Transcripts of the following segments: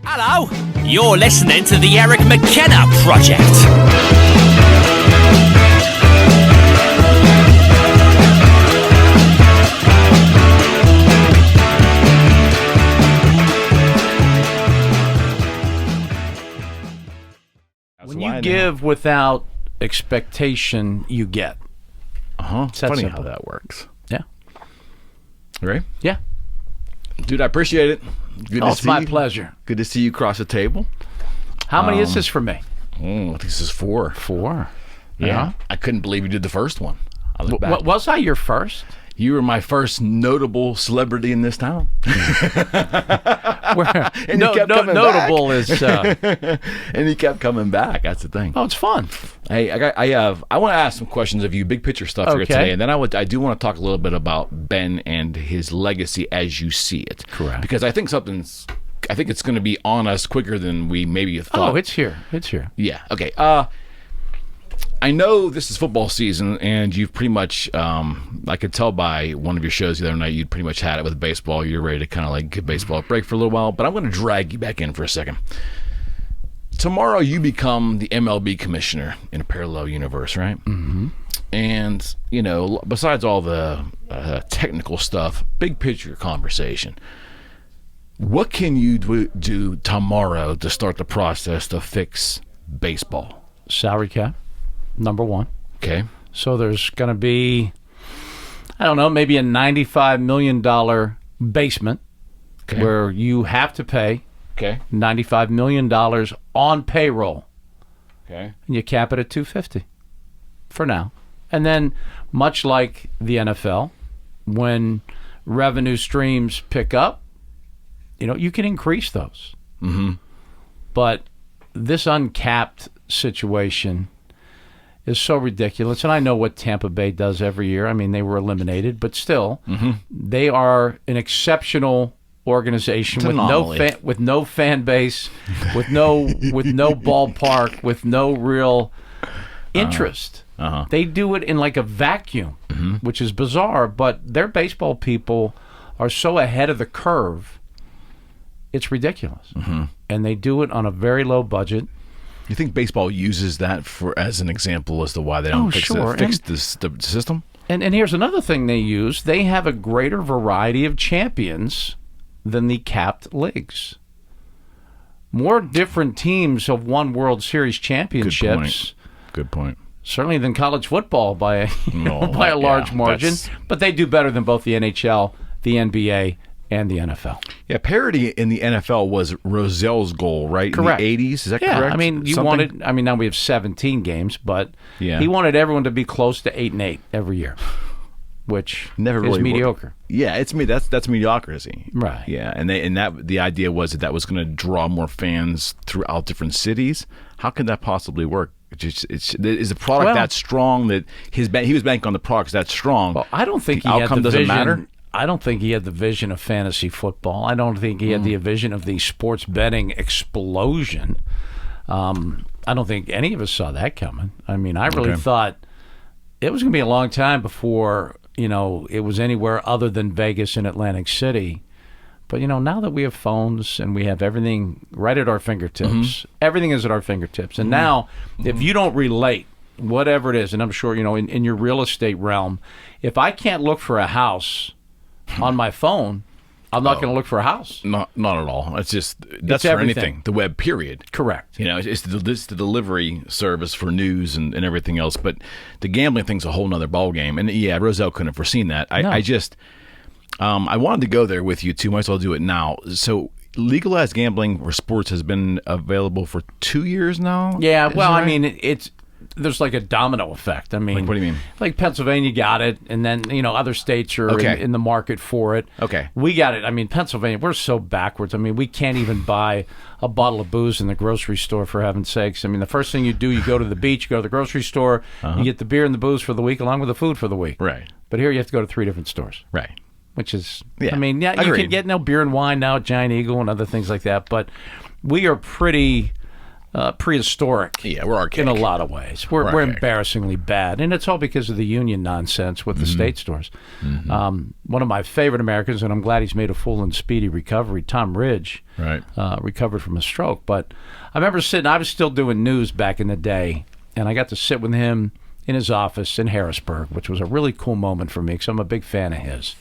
Hello, you're listening to the Eric McKenna Project. When you give without expectation, you get. It's funny how that works. Yeah. Right? Yeah. Dude, I appreciate it. Good to it's see my you. pleasure. Good to see you across the table. How many is this for me? I think this is 4. 4. Yeah. I couldn't believe you did the first one. I look back. Was I your first? You were my first notable celebrity in this town. And you kept coming notable back. is. And he kept coming back. That's the thing. Oh, it's fun. Hey, I want to ask some questions of you, big picture stuff here today, and then I do want to talk a little bit about Ben and his legacy as you see it. Correct. Because I think it's going to be on us quicker than we maybe thought. Oh, it's here. It's here. Yeah. Okay. I know this is football season, and you've pretty much, I could tell by one of your shows the other night, you'd pretty much had it with baseball. You're ready to kind of like give baseball a break for a little while, but I'm going to drag you back in for a second. Tomorrow you become the MLB commissioner in a parallel universe, right? Mm-hmm. And, you know, besides all the technical stuff, big picture conversation, what can you do tomorrow to start the process to fix baseball? Salary cap. Number 1. Okay. So there's going to be, I don't know, maybe a $95 million basement where you have to pay $95 million on payroll. Okay. And you cap it at $250 for now. And then, much like the NFL, when revenue streams pick up, you know, you can increase those. Mm-hmm. But this uncapped situation is so ridiculous. And I know what Tampa Bay does every year. I mean, they were eliminated, but still, they are an exceptional organization with no fan base, with no ballpark, with no real interest. They do it in like a vacuum, which is bizarre, but their baseball people are so ahead of the curve, it's ridiculous. And they do it on a very low budget. You think baseball uses that as an example as to why they don't fix the system? And here's another thing they use. They have a greater variety of champions than the capped leagues. More different teams have won World Series championships. Good point. Certainly than college football by a large margin. But they do better than both the NHL, the NBA, and the NFL. Yeah, parity in the NFL was Rozell's goal, right? Correct. In the 80s, is that correct? Yeah, I mean, now we have 17 games, but he wanted everyone to be close to 8-8 every year, which is mediocre. Yeah, that's mediocrity. Right. Yeah, and the idea was that was going to draw more fans throughout different cities. How can that possibly work? Is the product that strong that he was banking on the products that strong? Well, I don't think the outcome doesn't matter. I don't think he had the vision of fantasy football. I don't think he had the vision of the sports betting explosion. I don't think any of us saw that coming. I mean, I really thought it was going to be a long time before, you know, it was anywhere other than Vegas and Atlantic City. But, you know, now that we have phones and we have everything right at our fingertips, everything is at our fingertips. And now, if you don't relate, whatever it is, and I'm sure, you know, in your real estate realm, if I can't look for a house on my phone, I'm not going to look for a house. Not at all. That's for everything. Anything. The web, period. Correct. You know, it's the delivery service for news and everything else. But the gambling thing's a whole nother ballgame. And yeah, Rozelle couldn't have foreseen that. I wanted to go there with you too. Might as well do it now. So legalized gambling for sports has been available for 2 years now? Yeah, well, I mean, there's like a domino effect. I mean, like, what do you mean? Like Pennsylvania got it, and then, you know, other states are in the market for it. Okay. We got it. I mean, Pennsylvania, we're so backwards. I mean, we can't even buy a bottle of booze in the grocery store, for heaven's sakes. I mean, the first thing you do, you go to the beach, you go to the grocery store, you get the beer and the booze for the week along with the food for the week. Right. But here you have to go to 3 different stores. Right. Which is, you can get no beer and wine now at Giant Eagle and other things like that. But we are pretty prehistoric. Yeah, we're archaic. In a lot of ways. We're archaic. embarrassingly bad. And it's all because of the union nonsense with the state stores. One of my favorite Americans, and I'm glad he's made a full and speedy recovery, Tom Ridge, recovered from a stroke. But I remember I was still doing news back in the day, and I got to sit with him in his office in Harrisburg, which was a really cool moment for me because I'm a big fan of his.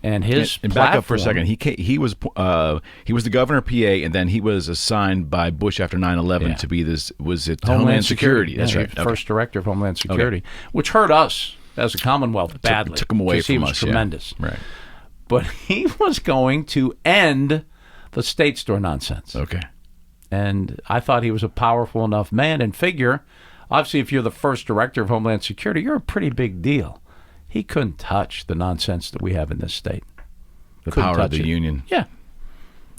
And his and back up for a second. He was the governor of PA, and then he was assigned by Bush after 9/11 to be Homeland Security. That's right. First director of Homeland Security, which hurt us as a Commonwealth badly. Took him away from us. Tremendous. Yeah. Right. But he was going to end the state store nonsense. Okay. And I thought he was a powerful enough man and figure. Obviously, if you're the first director of Homeland Security, you're a pretty big deal. He couldn't touch the nonsense that we have in this state. The power of the union. Yeah.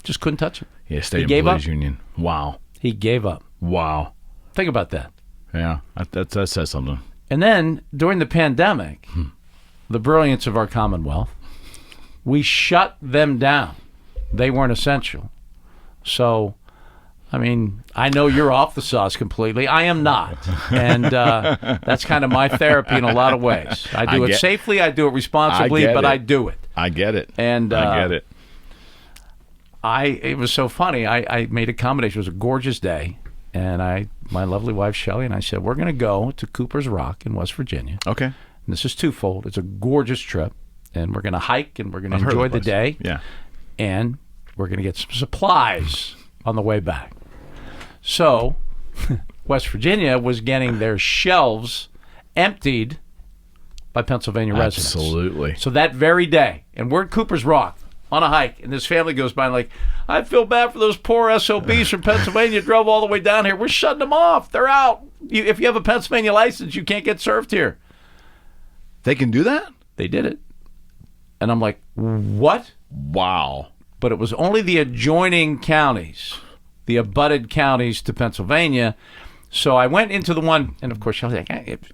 Just couldn't touch it. Yeah, state employees union. Wow. He gave up. Wow. Think about that. Yeah, that says something. And then, during the pandemic, the brilliance of our Commonwealth, we shut them down. They weren't essential. So, I mean, I know you're off the sauce completely. I am not. And that's kind of my therapy in a lot of ways. I do it safely, I do it responsibly, but I do it. I get it. And I get it. It was so funny. I made a combination. It was a gorgeous day. And my lovely wife, Shelley, and I said, we're going to go to Cooper's Rock in West Virginia. Okay. And this is twofold. It's a gorgeous trip. And we're going to hike, and we're going to enjoy the day. Yeah. And we're going to get some supplies on the way back. So, West Virginia was getting their shelves emptied by Pennsylvania residents. Absolutely. So that very day, and we're at Cooper's Rock on a hike, and this family goes by and like, I feel bad for those poor SOBs from Pennsylvania drove all the way down here. We're shutting them off. They're out. If you have a Pennsylvania license, you can't get served here. They can do that? They did it. And I'm like, what? Wow. But it was only the adjoining counties, the abutted counties to Pennsylvania. So I went into the one, and of course, I was like,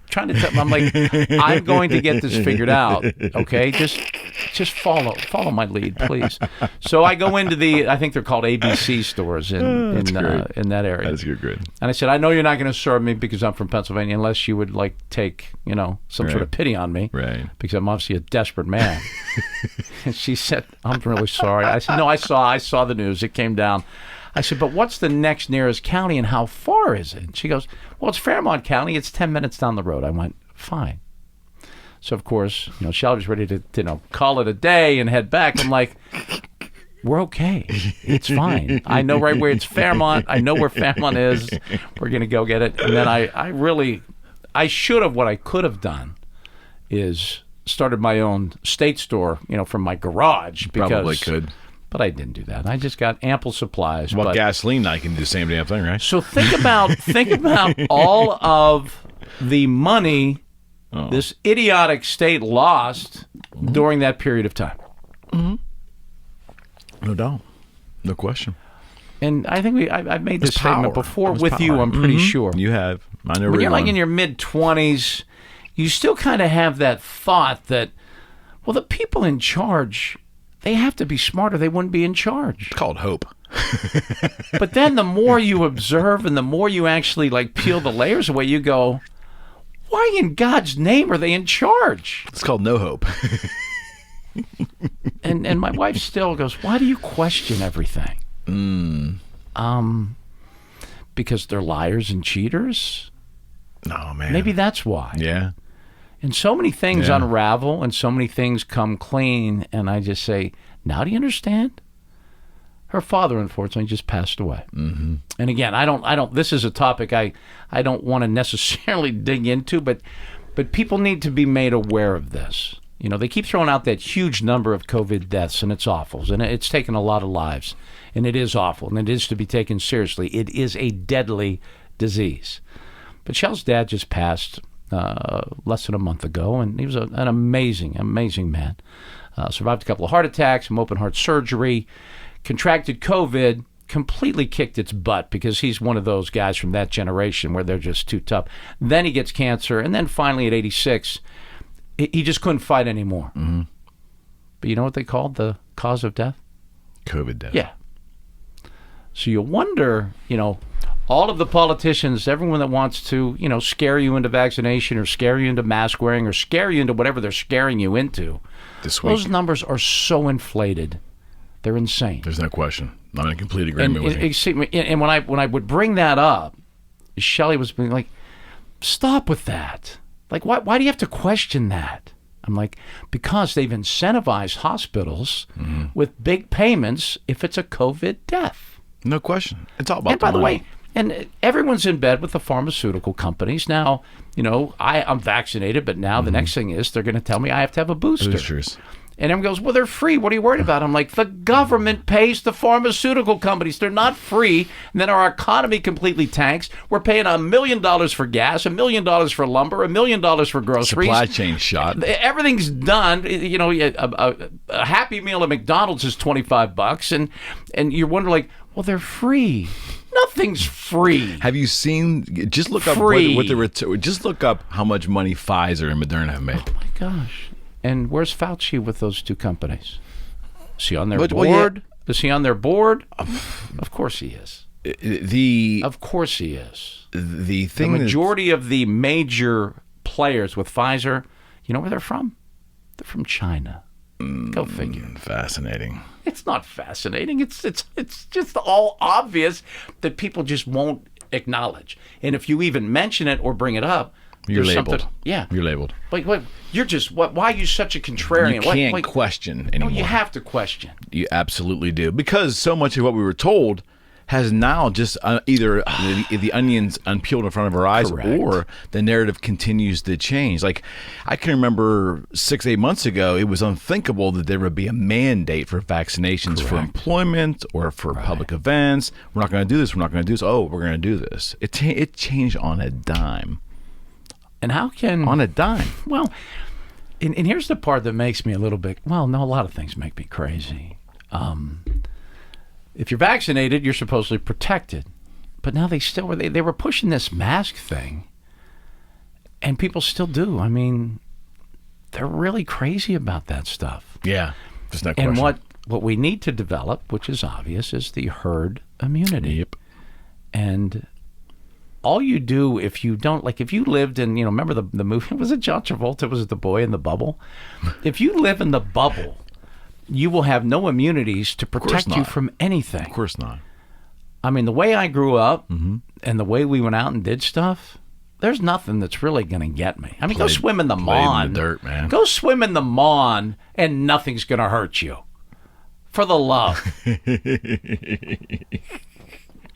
trying to tell them, I'm like, I'm going to get this figured out, okay? Just follow my lead, please. So I go into I think they're called ABC stores in that area. That's good. And I said, I know you're not going to serve me because I'm from Pennsylvania unless you would like take, some sort of pity on me. Right. Because I'm obviously a desperate man. And she said, I'm really sorry. I said, no, I saw the news. It came down. I said, but what's the next nearest county and how far is it? And she goes, well, it's Fairmont County. It's 10 minutes down the road. I went, fine. So, of course, Shelley was ready to, call it a day and head back. I'm like, we're okay. It's fine. I know right where it's Fairmont. I know where Fairmont is. We're going to go get it. And then I should have, what I could have done is started my own state store, from my garage. Probably could. But I didn't do that. I just got ample supplies. Well, gasoline, I can do the same damn thing, right? So think about all of the money this idiotic state lost during that period of time. Mm-hmm. No doubt. No question. And I think I've made this statement before with you, I'm pretty sure. You have. I know when you're like in your mid-20s, you still kind of have that thought that, well, the people in charge, they have to be smarter. They wouldn't be in charge. It's called hope. But then the more you observe and the more you actually peel the layers away, you go, why in God's name are they in charge? It's called no hope. and my wife still goes, why do you question everything? Because they're liars and cheaters? No, man. Maybe that's why. Yeah. And so many things unravel and so many things come clean. And I just say, now do you understand? Her father, unfortunately, just passed away. Mm-hmm. And again, I don't, this is a topic I don't want to necessarily dig into, but people need to be made aware of this. They keep throwing out that huge number of COVID deaths, and it's awful. And it's taken a lot of lives. And it is awful. And it is to be taken seriously. It is a deadly disease. But Shell's dad just passed less than a month ago, and he was an amazing, amazing man. Survived a couple of heart attacks, some open heart surgery, contracted COVID, completely kicked its butt because he's one of those guys from that generation where they're just too tough. Then he gets cancer, and then finally at 86, he just couldn't fight anymore. Mm-hmm. But you know what they called the cause of death? COVID death. Yeah. So you wonder, all of the politicians, everyone that wants to, scare you into vaccination or scare you into mask wearing or scare you into whatever they're scaring you into, those numbers are so inflated. They're insane. There's no question. I'm in complete agreement with you. And when I would bring that up, Shelley was being like, stop with that. Like, why do you have to question that? I'm like, because they've incentivized hospitals with big payments if it's a COVID death. No question. It's all about and by the way, and everyone's in bed with the pharmaceutical companies. Now, I'm vaccinated, but now the next thing is they're going to tell me I have to have a booster. Boosters. And everyone goes, well, they're free. What are you worried about? I'm like, the government pays the pharmaceutical companies. They're not free. And then our economy completely tanks. We're paying $1 million for gas, $1 million for lumber, $1 million for groceries. Supply chain shot. Everything's done. A Happy Meal at McDonald's is $25, and you're wondering, like, well, they're free. Nothing's free. Have you seen? Just look up just look up how much money Pfizer and Moderna have made. Oh my gosh. And where's Fauci with those two companies? Is he on their board? Well, yeah. Is he on their board? Of course he is. Of course he is. The majority of the major players with Pfizer, you know where they're from? They're from China. Go figure. Fascinating. It's not fascinating. It's just all obvious that people just won't acknowledge. And if you even mention it or bring it up, you're labeled. Yeah. You're labeled. Wait, you're just, why are you such a contrarian? You can't question anymore. No, you have to question. You absolutely do. Because so much of what we were told has now just either the onions unpeeled in front of our eyes. Correct. Or the narrative continues to change. Like, I can remember 6-8 months ago, it was unthinkable that there would be a mandate for vaccinations. Correct. For employment or for public events. We're not going to do this. We're not going to do this. Oh, we're going to do this. It changed on a dime. And how can... On a dime. Well, and here's the part that makes me a little bit... Well, no, a lot of things make me crazy. If you're vaccinated, you're supposedly protected. But now they were pushing this mask thing. And people still do. I mean, they're really crazy about that stuff. Yeah, there's no question. And what we need to develop, which is obvious, is the herd immunity. Yep. And... all you do if you don't, like if you lived in, remember the movie, was it John Travolta, was it The Boy in the Bubble? If you live in the bubble, you will have no immunities to protect you from anything. Of course not. I mean, the way I grew up and the way we went out and did stuff, there's nothing that's really going to get me. I mean, go swim in the Mon. In the dirt, man. Go swim in the Mon and nothing's going to hurt you. For the love.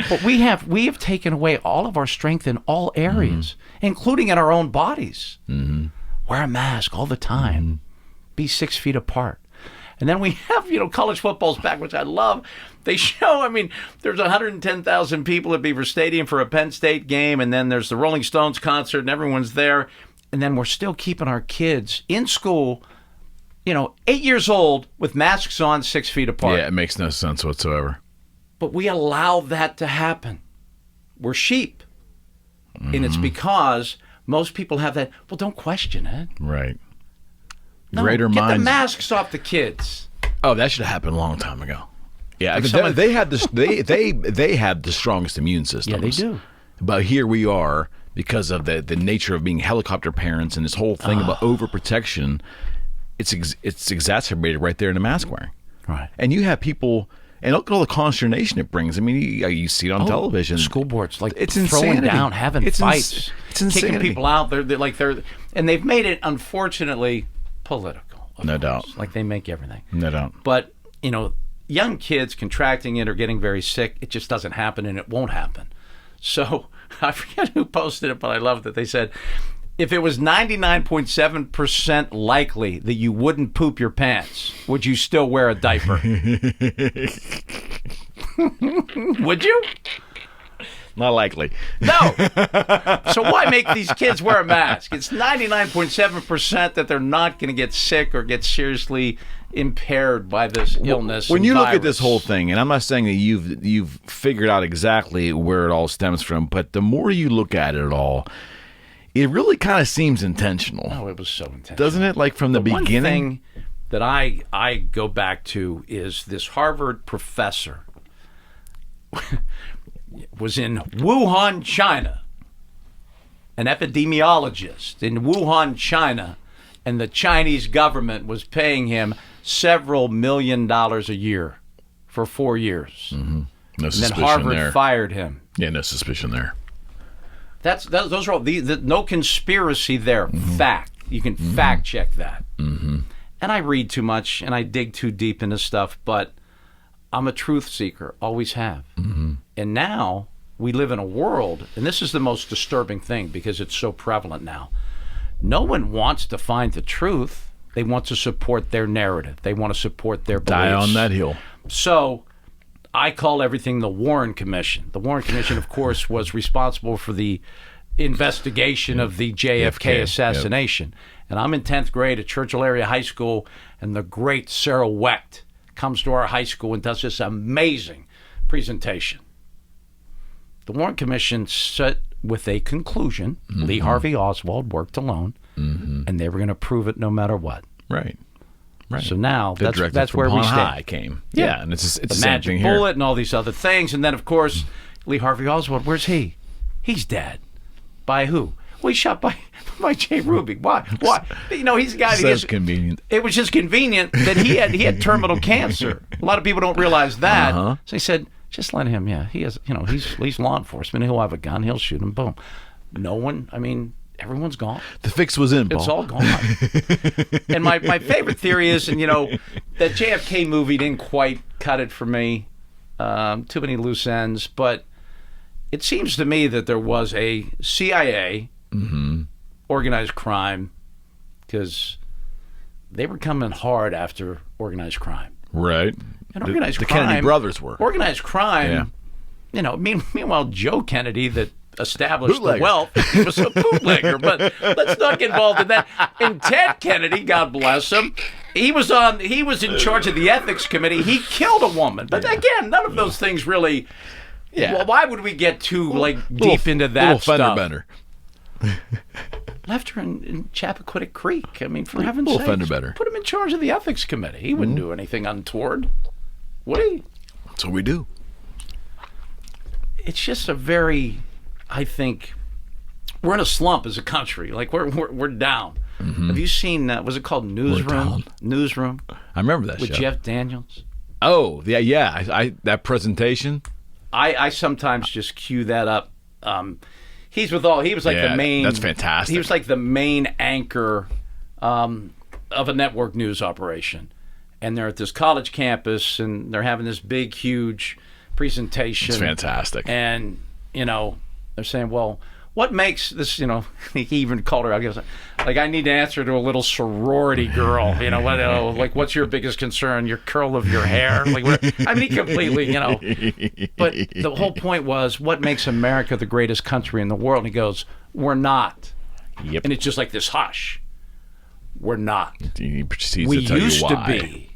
But we have taken away all of our strength in all areas, including in our own bodies. Wear a mask all the time. Be 6 feet apart. And then we have, college football's back, which I love. They show, there's 110,000 people at Beaver Stadium for a Penn State game, and then there's the Rolling Stones concert, and everyone's there. And then we're still keeping our kids in school, 8 years old, with masks on 6 feet apart. Yeah, it makes no sense whatsoever. But we allow that to happen. We're sheep. And it's because most people have that, well, don't question it. Right. No, get the masks off the kids. Oh, that should have happened a long time ago. Yeah, like they had this. They have the strongest immune systems. Yeah, they do. But here we are, because of the nature of being helicopter parents and this whole thing about overprotection. It's exacerbated right there in the mask wearing. Right. And you have people. And look at all the consternation it brings. I mean, you see it on television. School boards, like it's throwing insanity. Down, having fights, kicking people out. And they've made it, unfortunately, political. No doubt. Like they make everything. No doubt. But young kids contracting it or getting very sick, it just doesn't happen, and it won't happen. So I forget who posted it, but I love that they said, if it was 99.7% likely that you wouldn't poop your pants, would you still wear a diaper? Would you? Not likely. No. So why make these kids wear a mask? It's 99.7% that they're not going to get sick or get seriously impaired by this illness. When you look at this whole thing, and I'm not saying that you've figured out exactly where it all stems from, but the more you look at it all, it really kind of seems intentional. Oh, it was so intentional. Doesn't it? Like from the beginning? One thing that I go back to is this Harvard professor was in Wuhan, China. An epidemiologist in Wuhan, China, and the Chinese government was paying him several $1 million a year for 4 years. Mm-hmm. No and suspicion then Harvard there. fired him. Yeah, no suspicion there. Those are all no conspiracy there. Fact. You can fact check that. Mm-hmm. And I read too much and I dig too deep into stuff, but I'm a truth seeker, always have. Mm-hmm. And now we live in a world, and this is the most disturbing thing because it's so prevalent now. No one wants to find the truth. They want to support their narrative. They want to support their beliefs. Die on that hill. So I call everything the Warren Commission. The Warren Commission, of course, was responsible for the investigation of the JFK assassination. Yep. And I'm in 10th grade at Churchill Area High School, and the great Sarah Wecht comes to our high school and does this amazing presentation. The Warren Commission set with a conclusion. Lee Harvey Oswald worked alone, and they were going to prove it no matter what. Right. Right. So now that's where we stand. Came. Yeah, and it's the magic bullet and all these other things. And then, of course, Lee Harvey Oswald, where's he? He's dead. By who? Well, he's shot by Jay Ruby. Why? You know, he's a guy. That's convenient. It was just convenient that he had terminal cancer. A lot of people don't realize that. So he said, just let him. Yeah, he has. You know, he's law enforcement. He'll have a gun. He'll shoot him. Boom. No one. I mean, everyone's gone. The fix was in, Paul. It's all gone. And my favorite theory is, and you know, that JFK movie didn't quite cut it for me. Too many loose ends, but it seems to me that there was a CIA organized crime, because they were coming hard after organized crime. Right. And organized the crime. Kennedy brothers were. Organized crime, yeah. You know, meanwhile, Joe Kennedy, that established the wealth, he was a bootlegger, but let's not get involved in that. And Ted Kennedy, God bless him, he was in charge of the ethics committee. He killed a woman. But again, none of those things really. Yeah. Well, why would we get too deep into that stuff? Little fender bender. Left her in Chappaquiddick Creek. I mean, for heaven's sake, fender bender. Put him in charge of the ethics committee. He wouldn't do anything untoward, would he? That's what we do. It's just a very, I think, we're in a slump as a country. Like we're down. Have you seen was it called Newsroom? Newsroom. I remember that with show. Jeff Daniels. Oh yeah. I that presentation. I sometimes just cue that up. He was like the main. That's fantastic. He was like the main anchor of a network news operation, and they're at this college campus, and they're having this big, huge presentation. It's fantastic. And you know, they're saying, well, what makes this? You know, he even called her out. He goes, like, I need to answer to a little sorority girl. You know, like, what's your biggest concern? Your curl of your hair? Like, I mean, completely. You know, but the whole point was, what makes America the greatest country in the world? And he goes, we're not. Yep. And it's just like this hush. We're not. He proceeds We to tell used you to why. be.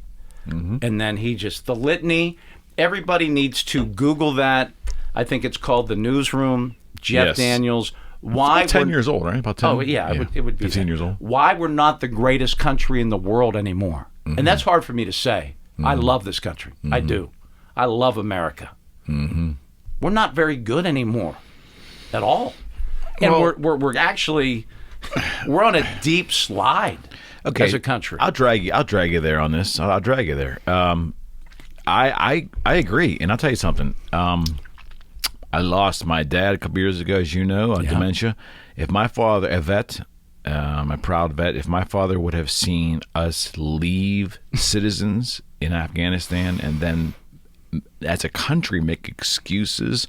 And then the litany. Everybody needs to Google that. I think it's called The Newsroom. Jeff Daniels. Why? About 10 years old, right? About 10. Oh yeah, it would be 15 that. years old. Why we're not the greatest country in the world anymore, and that's hard for me to say. I love this country. I do. I love America. We're not very good anymore, at all, and we're actually we're on a deep slide as a country. I'll drag you there on this. I'll drag you there. I agree, and I'll tell you something. I lost my dad a couple years ago, as you know, on dementia. If my father, a vet, my proud vet, if my father would have seen us leave citizens in Afghanistan and then, as a country, make excuses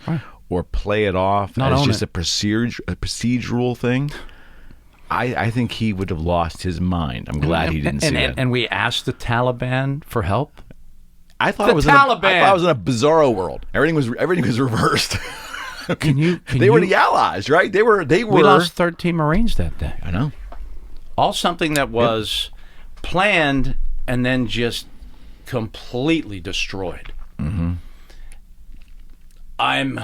or play it off as just a procedural thing, I think he would have lost his mind. I'm glad he didn't see that. And we asked the Taliban for help. I thought I was in a bizarro world. Everything was reversed. They were the Allies, right? They were. We lost 13 Marines that day. I know. All something that was planned and then just completely destroyed. I'm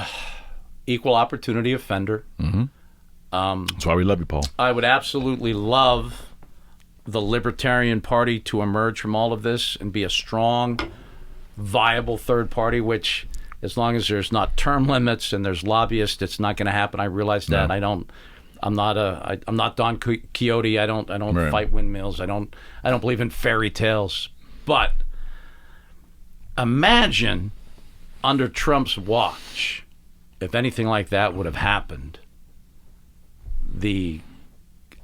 equal opportunity offender. That's why we love you, Paul. I would absolutely love the Libertarian Party to emerge from all of this and be a strong, viable third party, which as long as there's not term limits and there's lobbyists, it's not going to happen. I realize that. No. I'm not Don Quixote. I don't Right. fight windmills. I don't believe in fairy tales. But imagine under Trump's watch, if anything like that would have happened, the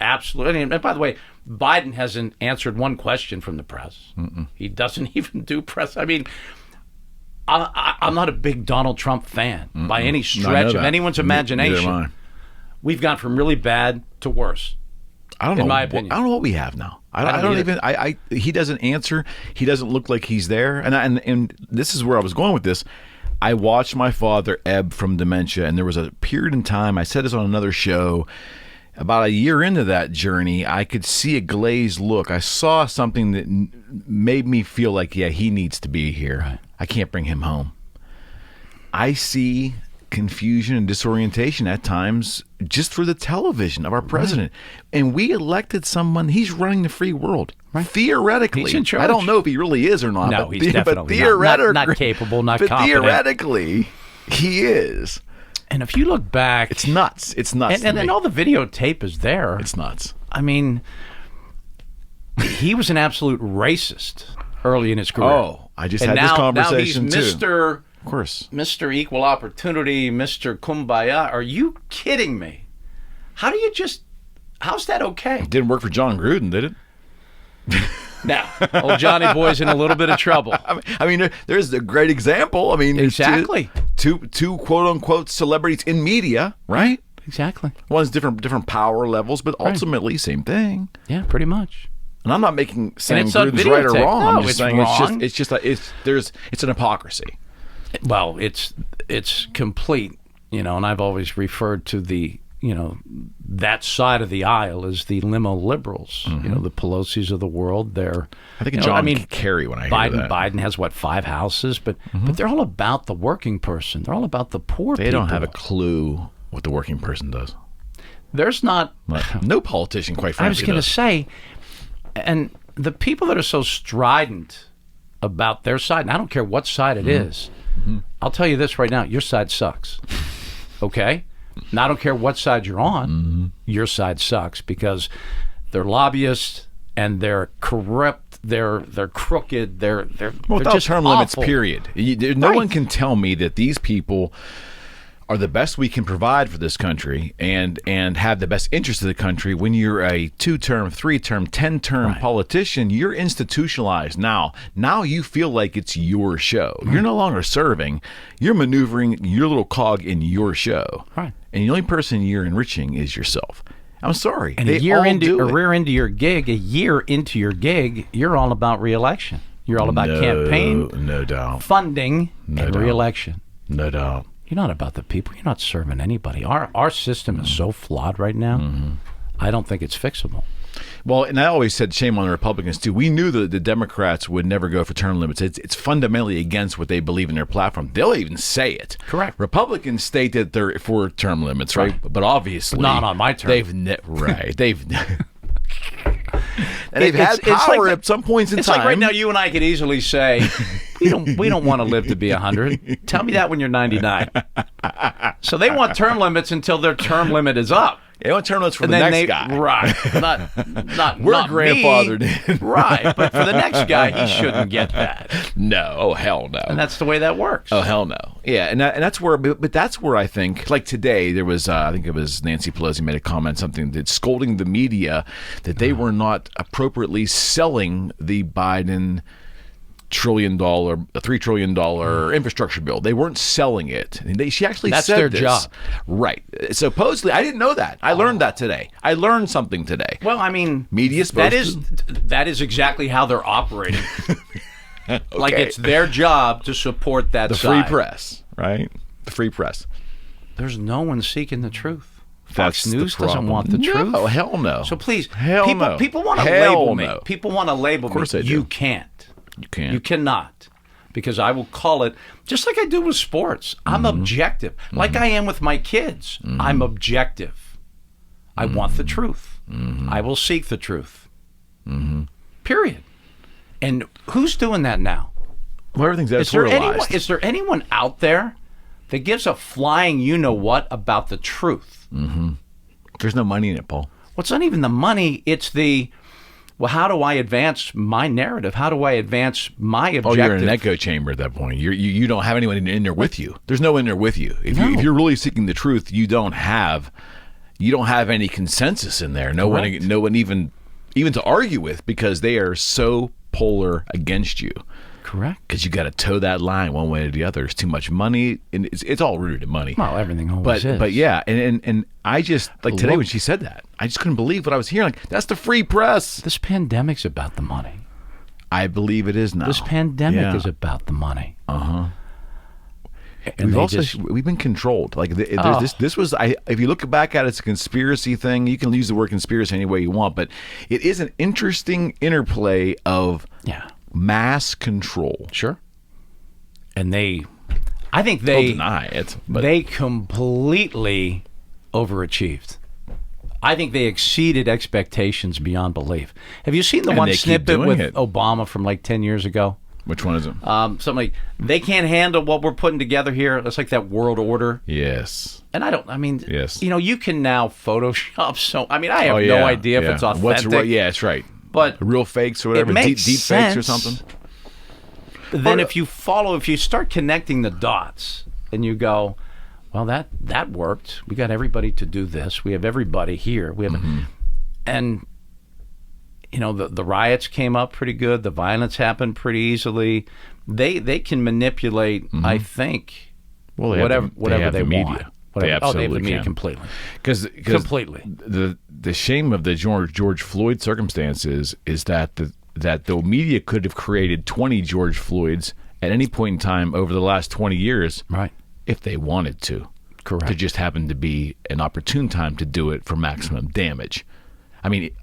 absolute. And by the way, Biden hasn't answered one question from the press. He doesn't even do press. I mean, I'm not a big Donald Trump fan by any stretch of anyone's imagination. Neither am I. We've gone from really bad to worse. I don't know. In my opinion. I don't know what we have now. I don't either. even. He doesn't answer. He doesn't look like he's there. And this is where I was going with this. I watched my father ebb from dementia, and there was a period in time. I said this on another show. About a year into that journey, I could see a glazed look. I saw something that made me feel like, yeah, he needs to be here. Right. I can't bring him home. I see confusion and disorientation at times just through the television of our president. Right. And we elected someone, he's running the free world. Right. Theoretically. He's in charge. I don't know if he really is or not. No, but he's definitely theoretically, not capable, not but competent. Theoretically, he is. And if you look back... It's nuts. It's nuts. And all the videotape is there. It's nuts. I mean, he was an absolute racist early in his career. Oh, I just had this conversation now he's Mr. Of course. Mr. Equal Opportunity, Mr. Kumbaya. Are you kidding me? How's that okay? It didn't work for John Gruden, did it? Now, old Johnny Boy's in a little bit of trouble. I mean, there's a great example. I mean, exactly. Two quote unquote celebrities in media, right? Exactly. One's different power levels, but ultimately same thing. Yeah, pretty much. And I'm not saying Gruden's right or wrong. No, I'm just saying wrong. it's an hypocrisy. Well, it's complete, and I've always referred to the, that side of the aisle as the limo liberals, the Pelosi's of the world. I think John Kerry when I hear that. Biden has, 5 houses, but they're all about the working person. They're all about the poor people. They don't have a clue what the working person does. There's not... No politician, quite frankly, I was going to say, and the people that are so strident about their side, and I don't care what side it is, I'll tell you this right now, your side sucks. Okay? Now, I don't care what side you're on, your side sucks because they're lobbyists and they're corrupt, they're crooked, they're without just term awful. limits, period. No one can tell me that these people are the best we can provide for this country and have the best interest of the country. When you're a 2-term, 3-term, 10-term politician, you're institutionalized now. Now you feel like it's your show. You're no longer serving. You're maneuvering your little cog in your show. Right. And the only person you're enriching is yourself. I'm sorry. And a year into your gig, you're all about re-election. You're all about campaign, no doubt, funding, and re-election. No doubt. You're not about the people. You're not serving anybody. Our system is so flawed right now. I don't think it's fixable. Well, and I always said shame on the Republicans, too. We knew that the Democrats would never go for term limits. It's fundamentally against what they believe in their platform. They'll even say it. Correct. Republicans state that they're for term limits, right? But obviously... Not on my term. They've had power at some points in time. It's like right now you and I could easily say, we don't want to live to be 100. Tell me that when you're 99. So they want term limits until their term limit is up. They want term limits for the next guy. Right. Not We're grandfathered in. Right. But for the next guy, he shouldn't get that. No. Oh, hell no. And that's the way that works. Oh, hell no. Yeah, and that's where, but that's where I think, like today, there was, I think it was Nancy Pelosi made a comment, something that scolding the media that they were not appropriately selling the Biden $3 trillion infrastructure bill. They weren't selling it. She actually That's said their this. job. Right. Supposedly, I didn't know that. I learned that today. I learned something today. Well, I mean, media that is exactly how they're operating. Okay. Like it's their job to support that free press, right? The free press. There's no one seeking the truth. Fox That's News doesn't want the truth. Oh, hell no. So please, no. people want to label me. No. People want to label me. Of course they do. You can't. You can't. You cannot. Because I will call it, just like I do with sports, I'm objective. Like I am with my kids. I'm objective. I want the truth. I will seek the truth. Period. And who's doing that now? Well, everything's Is there editorialized. anyone out there that gives a flying you-know-what about the truth? Mm-hmm. There's no money in it, Paul. Well, it's not even the money. It's well, how do I advance my narrative? How do I advance my objective? Oh, you're in an echo chamber at that point. You don't have anyone in there with you. There's no one in there with you. If you're really seeking the truth, you don't have any consensus in there. No one even to argue with, because they are so polar against you. Correct. Because you got to toe that line one way or the other. It's too much money, and it's all rooted in money. Well, everything always is. But yeah, and I just, like today when she said that, I just couldn't believe what I was hearing. Like, that's the free press. This pandemic's about the money. I believe it is now. This pandemic is about the money. Uh-huh. And we've been controlled. Like this was. If you look back at it, it's a conspiracy thing. You can use the word conspiracy any way you want, but it is an interesting interplay of mass control. Sure. And I think they don't deny it, but they completely overachieved. I think they exceeded expectations beyond belief. Have you seen the one snippet with Obama from like 10 years ago? Which one is it? Something like, they can't handle what we're putting together here. It's like that world order. Yes. And yes. You can now Photoshop. So, I have no idea if it's authentic. It's right. But real fakes or whatever, deep fakes or something. Then if you start connecting the dots and you go, well, that worked. We got everybody to do this. We have everybody here. We have, and the riots came up pretty good. The violence happened pretty easily. They can manipulate. I think whatever they want. They absolutely they have the media can. completely. Because completely. The shame of the George Floyd circumstances is that the media could have created 20 George Floyds at any point in time over the last 20 years, right? If they wanted to. Correct. There just happened to be an opportune time to do it for maximum damage.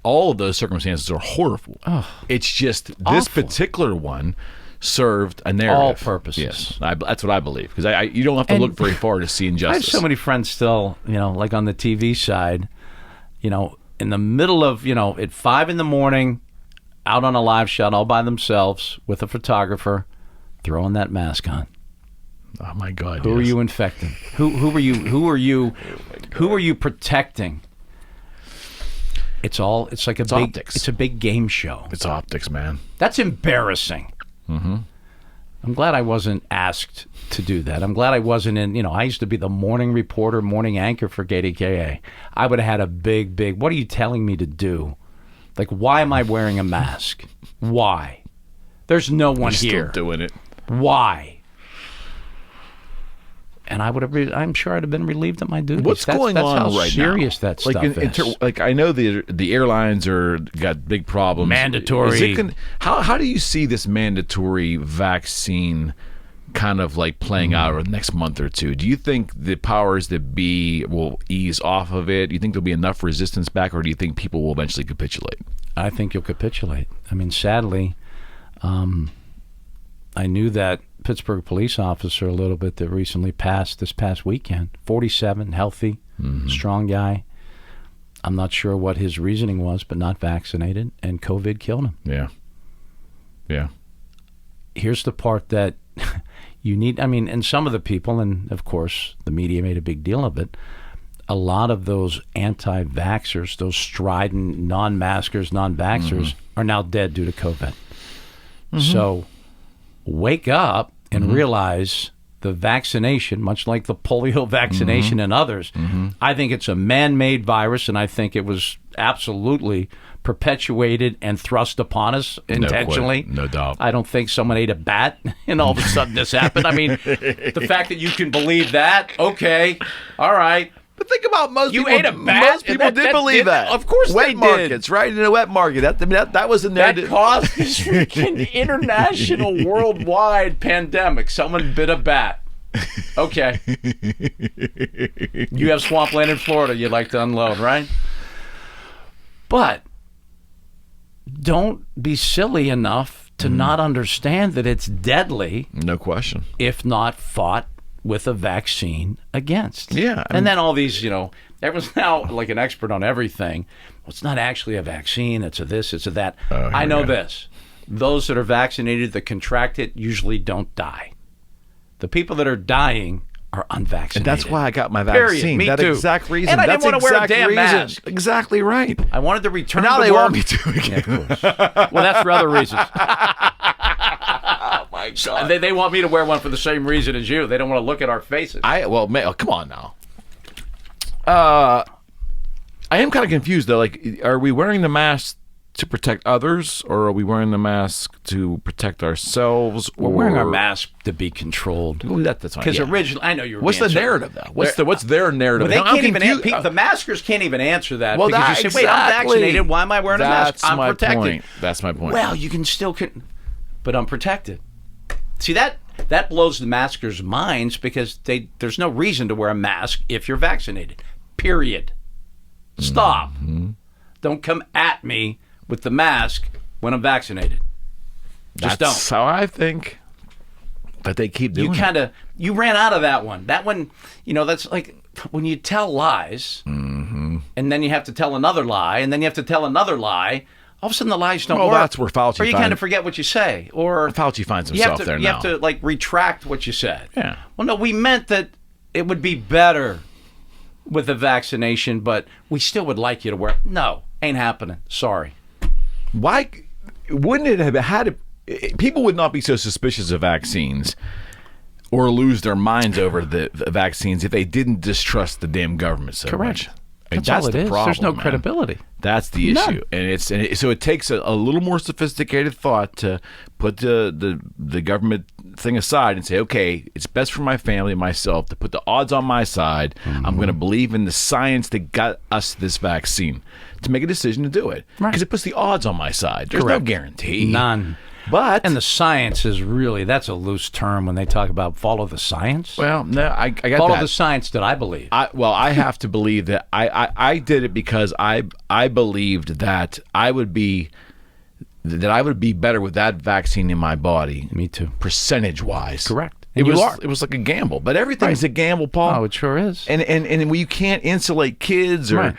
All of those circumstances are horrible. Oh, it's just this particular one served a narrative. All purposes. Yes, that's what I believe. Because you don't have to look very far to see injustice. I have so many friends still, like on the TV side, in the middle of, at 5 a.m, out on a live shot all by themselves with a photographer, throwing that mask on. Oh my God! Who are you infecting? Who are you protecting? It's like optics. It's a big game show. It's optics, man. That's embarrassing. Mm-hmm. I'm glad I wasn't asked to do that. I'm glad I wasn't in. I used to be the morning reporter, morning anchor for KDKA. I would have had a big. What are you telling me to do? Like, why am I wearing a mask? Why? There's no one here. Still doing it. Why? And I'm sure I'd have been relieved at my duties. What's going on how right serious now? That stuff is. I know the airlines got big problems. Mandatory. How do you see this mandatory vaccine kind of like playing out over the next month or two? Do you think the powers that be will ease off of it? Do you think there'll be enough resistance back, or do you think people will eventually capitulate? I think you'll capitulate. Sadly, I knew that Pittsburgh police officer a little bit that recently passed this past weekend. 47, healthy, strong guy. I'm not sure what his reasoning was, but not vaccinated, and COVID killed him. Yeah. Here's the part that you need. And some of the people, and of course the media made a big deal of it, a lot of those anti-vaxxers, those strident non-maskers, non-vaxxers, are now dead due to COVID. So wake up and realize the vaccination, much like the polio vaccination and others, I think it's a man-made virus, and I think it was absolutely perpetuated and thrust upon us intentionally. No doubt. I don't think someone ate a bat and all of a sudden this happened. The fact that you can believe that, okay, all right. But think about most you people. Ate a bat? Most people did believe that. Of course wet they did. Markets, right? In a wet market. That was in there. That caused this freaking international, worldwide pandemic. Someone bit a bat. Okay. You have swampland in Florida you'd like to unload, right? But don't be silly enough to not understand that it's deadly. No question. If not fought with a vaccine against. Yeah. And then all these, everyone's now like an expert on everything. Well, it's not actually a vaccine. It's a this, it's a that. I know this. those that are vaccinated that contract it usually don't die. The people that are dying are unvaccinated. And that's why I got my Period. vaccine. Me That too. exact reason. And I That's didn't want to wear a exact damn reason. mask. Exactly right. I wanted to return Now to they work. want me to again. Yeah, of course. Well, that's for other reasons. Oh my God. They want me to wear one for the same reason as you. They don't want to look at our faces. Come on now. I am kind of confused though. Like, are we wearing the mask to protect others, or are we wearing the mask to protect ourselves? We're wearing our mask to be controlled. Well, that's fine. Because Yeah. originally, I know you were. What's the being narrative though? What's their narrative? Well, they I'm can't even. confused. The maskers can't even answer that Well, because you say, "Wait, I'm exactly. vaccinated. Why am I wearing a mask? That's I'm my protected." point. That's my point. Well, you can still, but I'm protected. See that blows the maskers' minds because there's no reason to wear a mask if you're vaccinated. Period. Stop. Mm-hmm. Don't come at me with the mask when I'm vaccinated. Just That's don't. how I think. But they keep doing it. You ran out of that one. That one, that's like when you tell lies, Mm-hmm. and then you have to tell another lie, and then you have to tell another lie. All of a sudden, the lies don't Well, work. that's where Fauci Or you finds- kind of forget what you say, or Fauci finds you have himself to, there you now. have to like retract what you said. Yeah. Well, no, we meant that it would be better with the vaccination, but we still would like you to wear. No, ain't happening. Sorry. Why wouldn't it have had people would not be so suspicious of vaccines or lose their minds over the vaccines if they didn't distrust the damn government so much. And That's all it the is. problem, There's no man. credibility. That's the None. issue, and so it takes a little more sophisticated thought to put the government thing aside and say, okay, it's best for my family and myself to put the odds on my side. Mm-hmm. I'm going to believe in the science that got us this vaccine to make a decision to do it because it puts the odds on my side. There's no guarantee, None. But And the science is really, that's a loose term when they talk about follow the science. well, no, I got Follow that. the science that I believe. I have to believe that I did it because I believed that I would be better with that vaccine in my body. Me too. Percentage wise, Correct. It And you was are. it was like a gamble, but everything's a gamble, Paul. Oh, it sure is. And you can't insulate kids or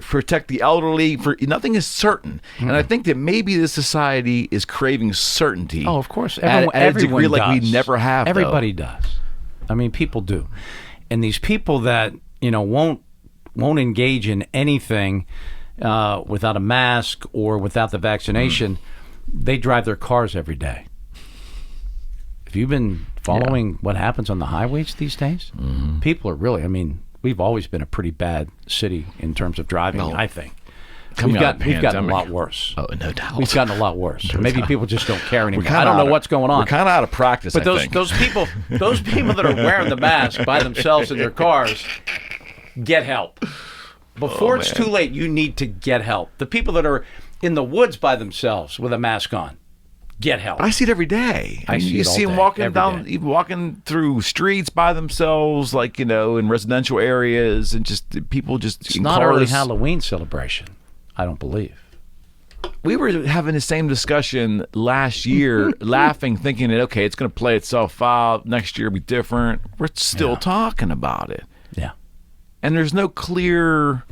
protect the elderly. For nothing is certain, and I think that maybe this society is craving certainty. Oh, of course. At a degree like we does. never have. Everybody does. I mean, people do. And these people that, won't engage in anything without a mask or without the vaccination, they drive their cars every day. Have you been following what happens on the highways these days? Mm-hmm. People are really, we've always been a pretty bad city in terms of driving, I think. We've gotten a lot worse. Oh, no doubt. We've gotten a lot worse. Maybe people just don't care anymore. kinda I don't know out of- what's going on. We're kind of out of practice. But I think. those people that are wearing the mask by themselves in their cars, get help. Before it's too late, you need to get help. The people that are in the woods by themselves with a mask on, get help. I see it every day. I see you it all see them day, walking every down, day. even walking through streets by themselves, like in residential areas, and just people just. It's in not cars. early Halloween celebration, I don't believe. We were having the same discussion last year, laughing, thinking that okay, it's going to play itself out. Next year will be different. We're still talking about it, Yeah. and there's no clear.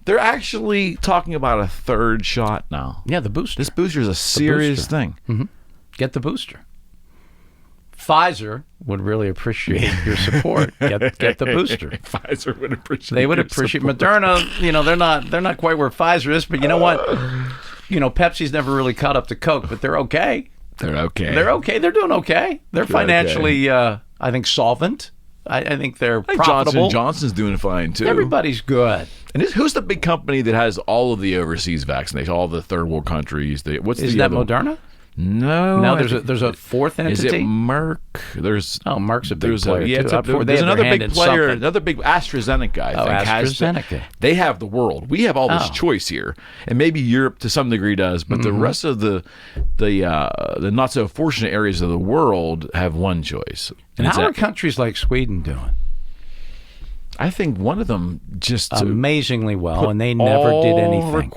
They're actually talking about a third shot now. Yeah, the booster. This booster is a serious booster. thing. Get the booster. Pfizer would really appreciate your support. Get the booster. Pfizer would appreciate. They would your appreciate support. Moderna. They're not quite where Pfizer is, but you know what? Pepsi's never really caught up to Coke, but they're okay. They're okay. They're okay. They're doing okay. They're financially, I think, solvent. I think they're I think profitable. Johnson's doing fine too. Everybody's good. And who's the big company that has all of the overseas vaccination, all the third world countries? Is that Moderna? No. No, I there's a fourth Is entity. it Merck? Merck's a big There's player yeah, too. They there's have another their hand big in player. something. Another big AstraZeneca. I think AstraZeneca. They have the world. We have all this choice here, and maybe Europe to some degree does, but the rest of the not so fortunate areas of the world have one choice. And how are countries like Sweden doing? I think one of them just Amazingly well, and they never did anything.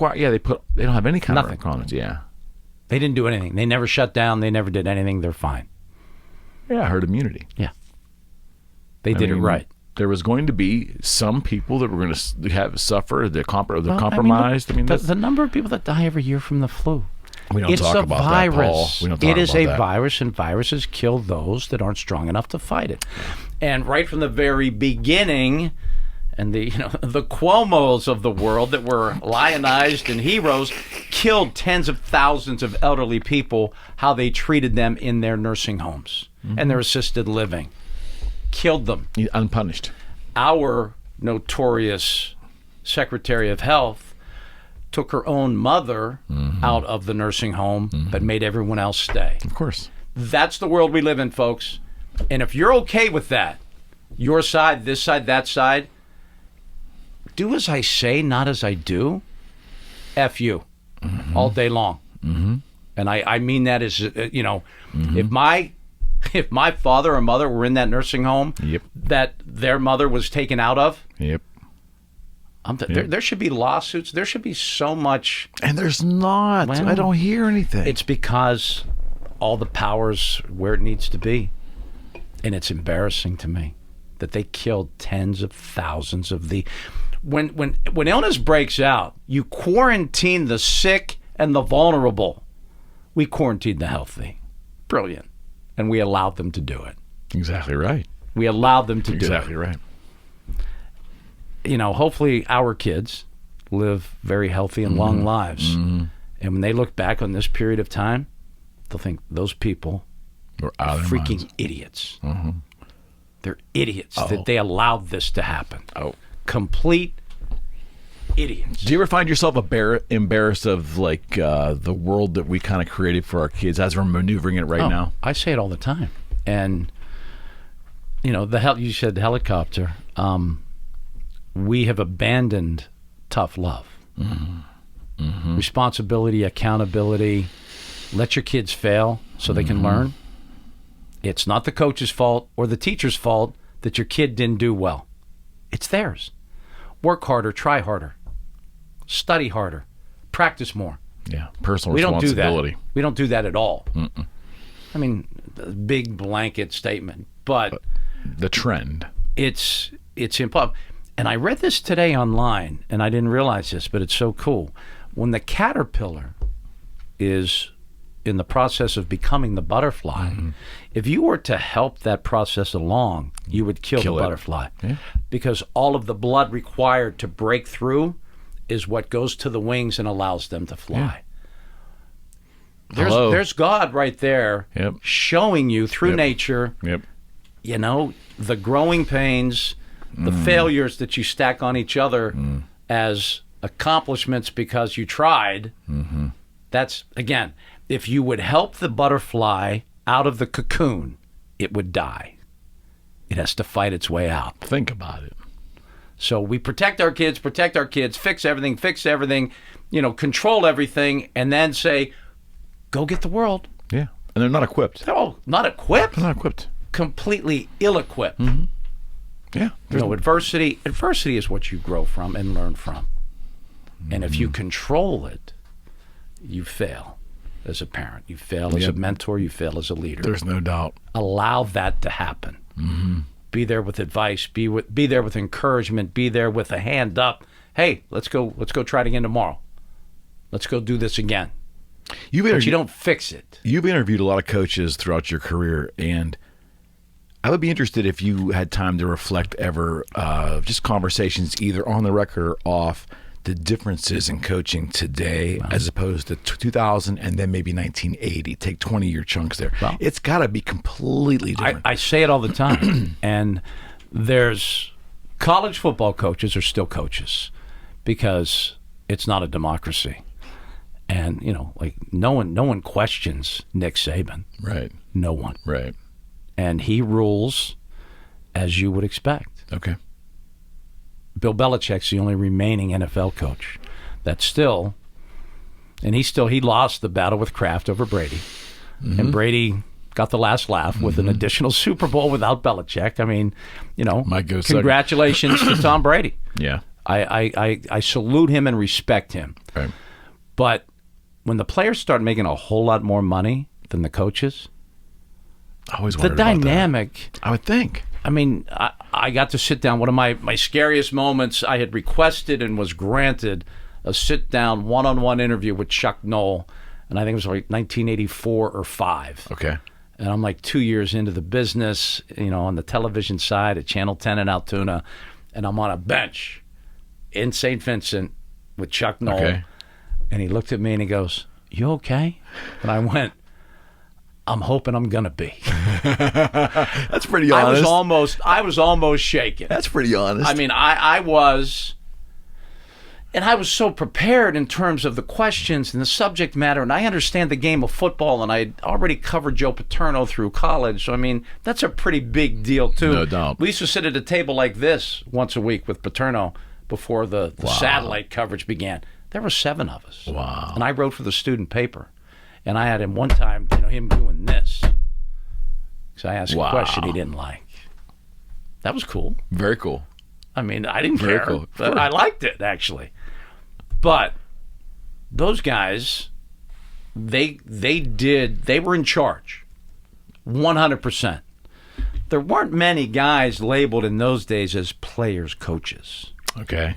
They don't have any kind Nothing. of requirements. Yeah. They didn't do anything. They never shut down. They never did anything. They're fine. Yeah, herd immunity. Yeah. They did it right. There was going to be some people that were going to have suffer. They're compromised. The number of people that die every year from the flu. We don't it's talk a about virus. that, Paul. We don't talk It is about a that. virus, and viruses kill those that aren't strong enough to fight it. And right from the very beginning, and the Cuomos of the world that were lionized and heroes killed tens of thousands of elderly people, how they treated them in their nursing homes and their assisted living. Killed them. Unpunished. Our notorious Secretary of Health took her own mother out of the nursing home, but made everyone else stay. Of course. That's the world we live in, folks. And if you're okay with that, your side, this side, that side, do as I say, not as I do. F you, all day long. And I mean that as, if my father or mother were in that nursing home that their mother was taken out of, there should be lawsuits. There should be so much. And there's not. Well, I don't hear anything. It's because all the power's where it needs to be. And it's embarrassing to me that they killed tens of thousands of the... When illness breaks out, you quarantine the sick and the vulnerable. We quarantined the healthy. Brilliant. And we allowed them to do it. Exactly right. We allowed them to do it. Exactly right. Hopefully our kids live very healthy and long lives. And when they look back on this period of time, they'll think those people We're out of freaking idiots. They're idiots that they allowed this to happen. Complete idiots. Do you ever find yourself embarrassed of the world that we kind of created for our kids as we're maneuvering it right now? I say it all the time. And you said helicopter. We have abandoned tough love. Responsibility, accountability. Let your kids fail so they can learn. It's not the coach's fault or the teacher's fault that your kid didn't do well. It's theirs. Work harder, try harder, study harder, practice more. Yeah, personal We don't do responsibility. that. We don't do that at all. I mean, big blanket statement, but the trend. It's impossible. And I read this today online, and I didn't realize this, but it's so cool. When the caterpillar is in the process of becoming the butterfly, if you were to help that process along, you would kill the butterfly. Because all of the blood required to break through is what goes to the wings and allows them to fly. There's God right there showing you through nature, the growing pains, the failures that you stack on each other as accomplishments because you tried. That's, again, if you would help the butterfly out of the cocoon, it would die. It has to fight its way out. Think about it. So we protect our kids, fix everything, control everything, and then say, go get the world. Yeah. And they're not equipped. Oh, not equipped? They're not equipped. Completely ill-equipped. Yeah. Adversity is what you grow from and learn from. And if you control it, you fail as a parent. You fail as a mentor. You fail as a leader. There's no doubt. Allow that to happen. Be there with advice. Be there with encouragement. Be there with a hand up. Hey, let's go try it again tomorrow. Let's go do this again. But you don't fix it. You've interviewed a lot of coaches throughout your career, and I would be interested if you had time to reflect ever, just conversations either on the record or off, the differences in coaching today as opposed to 2000 and then maybe 1980. Take 20-year chunks there. Well, it's got to be completely different. I say it all the time. And there's college football coaches are still coaches because it's not a democracy. And, no one questions Nick Saban. Right. No one. Right. And he rules as you would expect. Okay. Bill Belichick's the only remaining NFL coach that's still, and he lost the battle with Kraft over Brady. And Brady got the last laugh with an additional Super Bowl without Belichick. I mean, congratulations to Tom Brady. Yeah. I salute him and respect him. Right. But when the players start making a whole lot more money than the coaches, I always the wondered about dynamic, that. I would think. I mean, I got to sit down. One of my scariest moments, I had requested and was granted a sit-down one-on-one interview with Chuck Noll and I think it was like 1984 or 5. Okay. And I'm like 2 years into the business, on the television side at Channel 10 in Altoona, and I'm on a bench in St. Vincent with Chuck Noll. Okay. And he looked at me and he goes, "You okay?" And I went, "I'm hoping I'm gonna be." That's pretty honest. I was almost shaken. That's pretty honest. I mean, I was, and I was so prepared in terms of the questions and the subject matter, and I understand the game of football, and I had already covered Joe Paterno through college. So, I mean, that's a pretty big deal, too. No doubt. We used to sit at a table like this once a week with Paterno before the satellite coverage began. There were 7 of us. Wow. And I wrote for the student paper. And I had him one time, him doing this. Because I asked a question he didn't like. That was cool. Very cool. I mean, I didn't Very care. cool. But I liked it, actually. But those guys, they were in charge. 100%. There weren't many guys labeled in those days as players, coaches. Okay.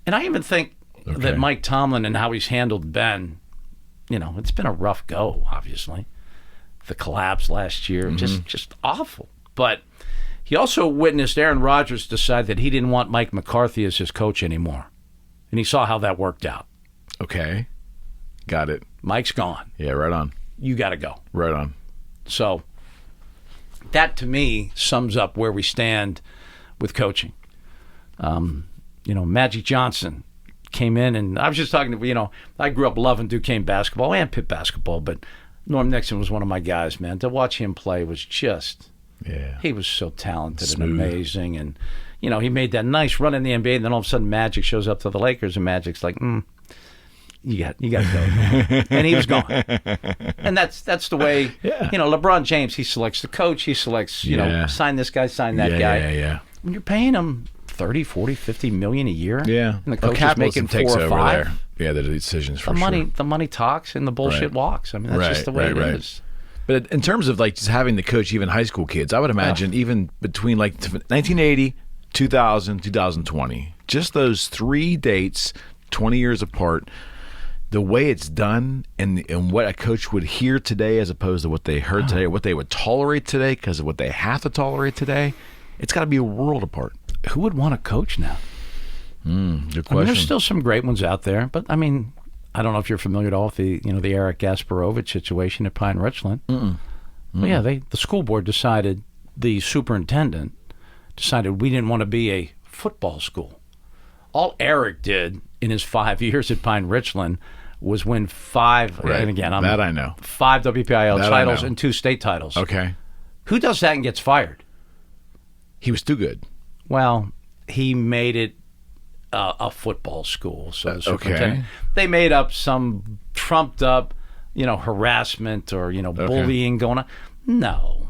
And I even think that Mike Tomlin and how he's handled Ben, it's been a rough go, obviously. The collapse last year, just awful. But he also witnessed Aaron Rodgers decide that he didn't want Mike McCarthy as his coach anymore. And he saw how that worked out. Okay. Got it. Mike's gone. Yeah, right on. You got to go. Right on. So that, to me, sums up where we stand with coaching. Magic Johnson came in, and I was just talking to, I grew up loving Duquesne basketball and Pitt basketball, but Norm Nixon was one of my guys, man. To watch him play was just, he was so talented and amazing. And, he made that nice run in the NBA, and then all of a sudden Magic shows up to the Lakers, and Magic's like, you got to go. And he was gone. And that's the way, LeBron James, he selects the coach, he selects, sign this guy, sign that guy. Yeah. When you're paying him 30, 40, 50 million a year, and the coach is capitalism making 4 takes or over 5. there. Yeah, the decisions for The money talks and the bullshit walks. I mean, that's just the way it is. But in terms of just having the coach even high school kids, I would imagine even between 1980, 2000, 2020, just those 3 dates, 20 years apart, the way it's done and what a coach would hear today as opposed to what they heard today, or what they would tolerate today because of what they have to tolerate today, it's got to be a world apart. Who would want to coach now? Good question. I mean, there's still some great ones out there, but I mean, I don't know if you're familiar at all with the the Eric Gasparovich situation at Pine Richland. Well, yeah, the school board decided, the superintendent decided we didn't want to be a football school. All Eric did in his 5 years at Pine Richland was win 5, and again, I know. 5 WPIL titles and 2 state titles. Okay. Who does that and gets fired? He was too good. Well, he made it a football school, so the superintendent. They made up some trumped up, harassment or bullying going on. No,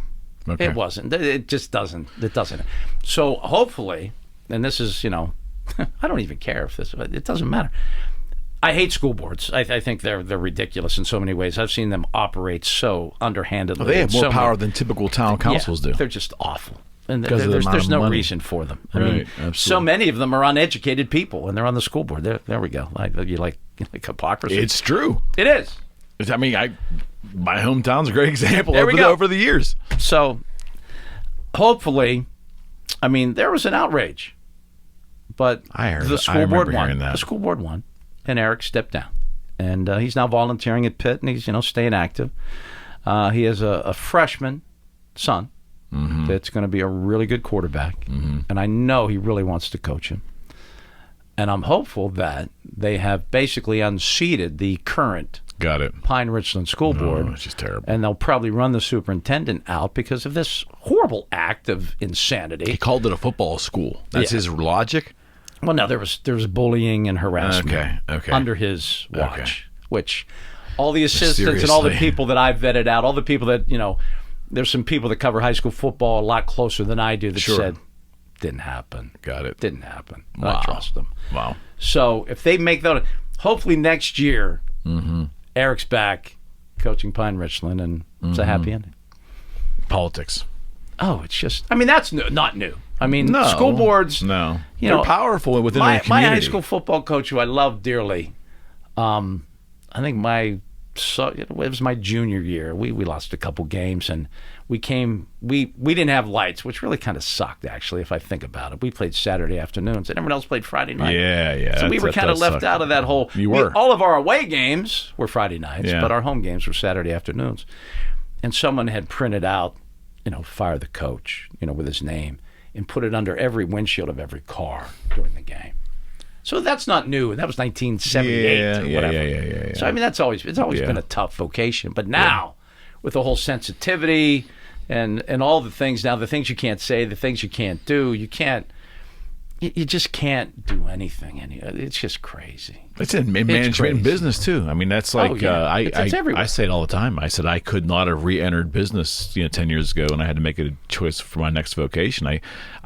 it wasn't. It just doesn't. It doesn't. So hopefully, and this is I don't even care if this. It doesn't matter. I hate school boards. I think they're ridiculous in so many ways. I've seen them operate so underhandedly. Well, they have more power than typical town councils do. They're just awful. And there's no reason for them. I mean, so many of them are uneducated people, and they're on the school board. There we go. You like hypocrisy? It's true. It is. I mean, my hometown's a great example over the years. So, hopefully, I mean, there was an outrage, but the school board won. The school board won, and Eric stepped down, and he's now volunteering at Pitt, and he's staying active. He has a freshman son. That's going to be a really good quarterback, and I know he really wants to coach him. And I'm hopeful that they have basically unseated the current Pine Richland School Board. It's just terrible. And they'll probably run the superintendent out because of this horrible act of insanity. He called it a football school. That's his logic? Well, no, there was bullying and harassment under his watch, which all the assistants and all the people that I've vetted out, all the people that, there's some people that cover high school football a lot closer than I do that said, didn't happen. Got it. Didn't happen. Wow. I trust them. Wow. So if they make that, hopefully next year, Eric's back coaching Pine Richland, and it's a happy ending. Politics. Oh, it's just, I mean, that's not new. I mean, school boards. They're powerful within their community. My high school football coach, who I love dearly, I think my it was my junior year. We lost a couple games, and we didn't have lights, which really kind of sucked, actually, if I think about it. We played Saturday afternoons, and everyone else played Friday night. Yeah. So we were kind of left out of that whole. All of our away games were Friday nights, but our home games were Saturday afternoons. And someone had printed out, fire the coach, with his name, and put it under every windshield of every car during the game. So that's not new. That was 1978 or whatever. Yeah. So I mean, it's always been a tough vocation. But now, with the whole sensitivity and all the things now, the things you can't say, the things you can't do, you just can't do anything. It's just crazy. It's in management and business too. I mean, that's like it's everywhere. I say it all the time. I said I could not have re-entered business 10 years ago, and I had to make a choice for my next vocation. I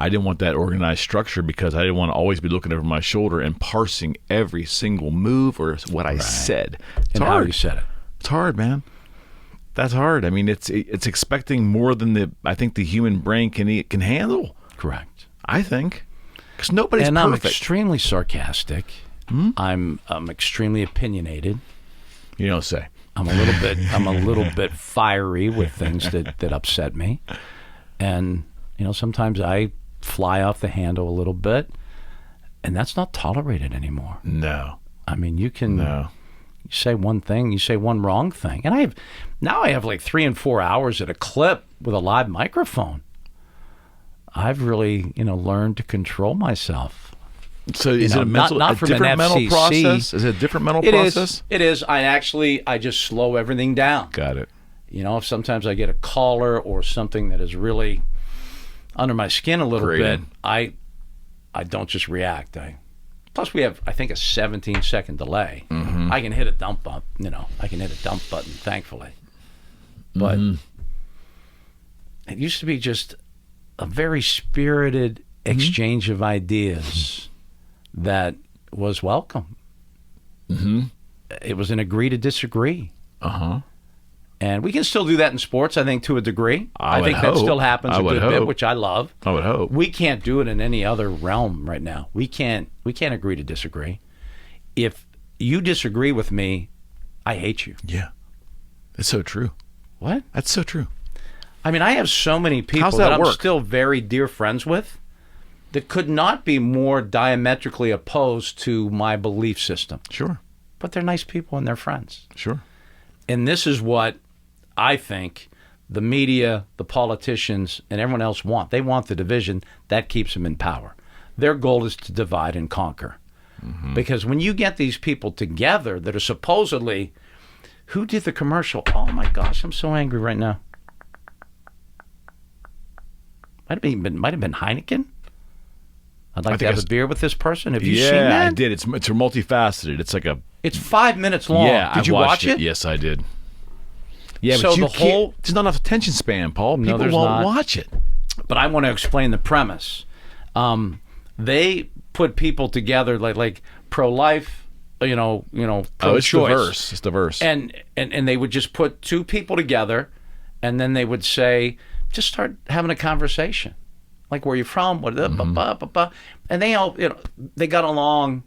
didn't want that organized structure because I didn't want to always be looking over my shoulder and parsing every single move or what I said. It's hard. How you said it. It's hard, man. That's hard. I mean, it's expecting more than I think the human brain can handle. Correct. I think. Because nobody's perfect. I'm extremely sarcastic. I'm extremely opinionated. You don't say. I'm a little bit fiery with things that upset me, and sometimes I fly off the handle a little bit, and that's not tolerated anymore. No. I mean, you say one thing, you say one wrong thing, and I have like 3 and 4 hours at a clip with a live microphone. I've really, learned to control myself. So is it a different mental process? Is it a different mental process? It is. I just slow everything down. Got it. If sometimes I get a caller or something that is really under my skin a little bit, I don't just react. Plus we have, I think, a 17-second delay. Mm-hmm. I can hit a dump button, thankfully. But it used to be just a very spirited exchange of ideas that was welcome. Mm-hmm. It was an agree to disagree. Uh-huh. And we can still do that in sports, I think, to a degree. I think that still happens a good bit, which I love. I would hope. We can't do it in any other realm right now. We can't agree to disagree. If you disagree with me, I hate you. Yeah. That's so true. What? That's so true. I mean, I have so many people that I'm still very dear friends with that could not be more diametrically opposed to my belief system. Sure. But they're nice people and they're friends. Sure. And this is what I think the media, the politicians, and everyone else want. They want the division. That keeps them in power. Their goal is to divide and conquer. Mm-hmm. Because when you get these people together that are supposedly... Who did the commercial? Oh, my gosh, I'm so angry right now. Might have been Heineken. I'd like to have a beer with this person. Have you seen that? Yeah, I did. It's multifaceted. It's like It's 5 minutes long. Yeah, did you watch it? Yes, I did. Yeah, so but there's not enough attention span, Paul. People won't watch it. But I want to explain the premise. They put people together like pro-life, pro-choice. It's diverse. It's diverse. And they would just put two people together, and then they would say, just start having a conversation. Like, where are you from? What? And they all, they got along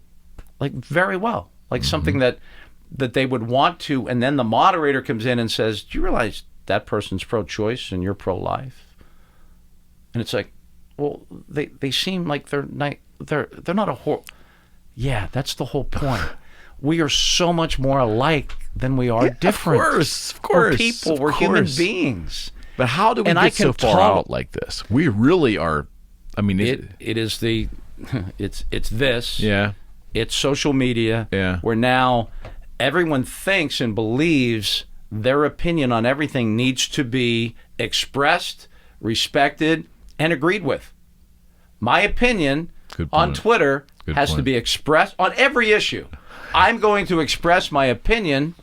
like very well. Like something that they would want to. And then the moderator comes in and says, "Do you realize that person's pro-choice and you're pro-life?" And it's like, well, they seem like they're not a whore. Yeah, that's the whole point. We are so much more alike than we are different. Of course. We're people. We're human beings. But how do we get so far out like this? We really are. I mean, it's this. Yeah. It's social media. Yeah. Where now everyone thinks and believes their opinion on everything needs to be expressed, respected, and agreed with. My opinion on Twitter has to be expressed on every issue. I'm going to express my opinion.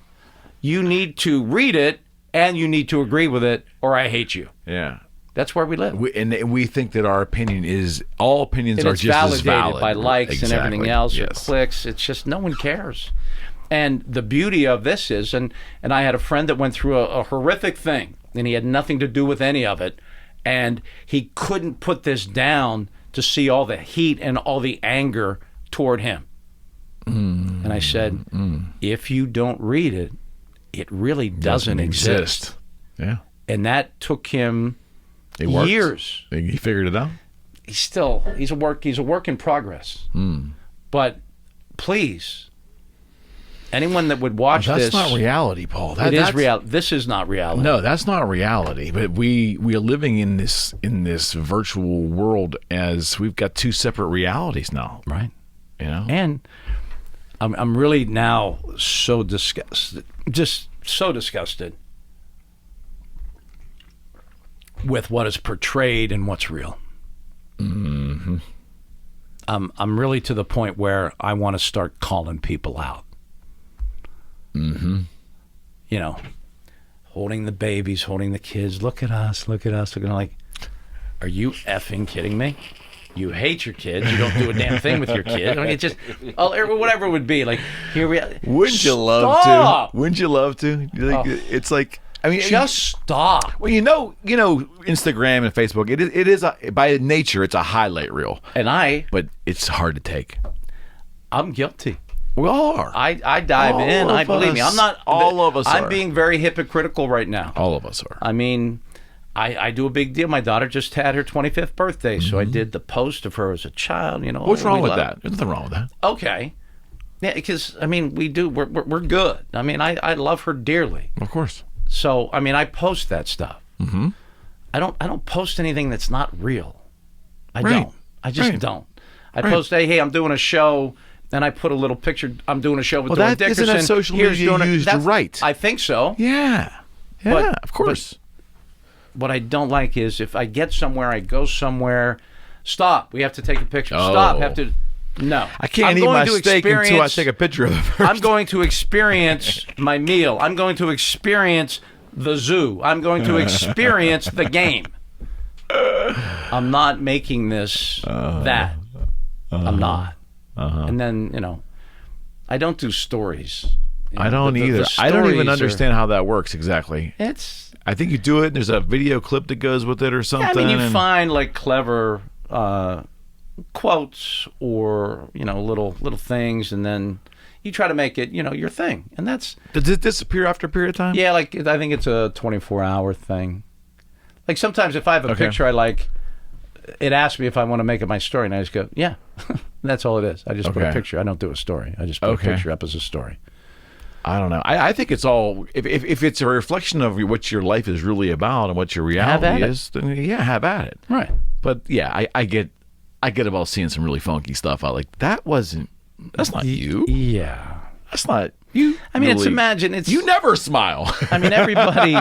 You need to read it. And you need to agree with it, or I hate you. Yeah, that's where we live. We think that our opinion is all opinions and are just as valid. Validated by likes and everything else, or clicks. It's just no one cares. And the beauty of this is, and I had a friend that went through a horrific thing, and he had nothing to do with any of it, and he couldn't put this down to see all the heat and all the anger toward him. And I said, if you don't read it, it really doesn't exist. Yeah. And that took him It worked. years. He figured it out. He's a work in progress. But please, anyone that would watch That's this, not reality, Paul. it is reality. This is not reality. No, that's not reality. But we are living in this virtual world as we've got two separate realities now. Right. You know? And I'm really now so disgusted, just so disgusted with what is portrayed and what's real. Mm-hmm. I'm really to the point where I want to start calling people out. Mm-hmm. You know, holding the babies, holding the kids. Look at us. Look at us. Looking like, are you effing kidding me? You hate your kids. You don't do a damn thing with your kids. I mean, it's just, whatever it would be. Like, here we are. Wouldn't you love Stop! to? Wouldn't you love to? Like, it's like, I mean, Just stop. Well, you know, Instagram and Facebook. It is by nature, it's a highlight reel, And but it's hard to take. I'm guilty. We all are. I dive All in. of Believe me, us. I'm not. All of us I'm are. being very hypocritical right now. All of us are. I mean, I do a big deal. My daughter just had her 25th birthday, so I did the post of her as a child. You know, What's wrong we with love that? There's nothing wrong with that. Okay. Yeah, because I mean, we're good. I mean, I love her dearly. Of course. So I mean, I post that stuff. Mm-hmm. I don't post anything that's not real. I Right. don't. I just Right. don't. I Right. post, hey, I'm doing a show, and I put a little picture. I'm doing a show with Dawn Dickerson. Isn't that social Here's media doing it. used That's- right? I think so. Yeah. Yeah, But- of course. What I don't like is if I get somewhere, I go somewhere. Stop. We have to take a picture. Oh. Stop. Have to. No. I can't I'm eat going my to steak until I experience- take a picture of it first. I'm going to experience my meal. I'm going to experience the zoo. I'm going to experience the game. I'm not making this that. I'm not. And then, I don't do stories. I don't The either. I don't even stories understand how that works exactly. It's. I think you do it, and there's a video clip that goes with it or something. I mean, you and- find like clever quotes or little things, and then you try to make it your thing, and that's Does it disappear after a period of time? yeah. Like I think it's a 24-hour thing. Like sometimes if I have a Okay. picture I like, it asks me if I want to make it my story, and I just go yeah. That's all it is. I just put a Okay. picture. I don't do a story. I just put Okay. a picture up as a story. I don't know. I think it's all if it's a reflection of what your life is really about and what your Have reality at it. is, then yeah, have at it. Right. But yeah, I get about seeing some really funky stuff. That's not you. Yeah. That's not you. I mean, really. it's You never smile. I mean, everybody.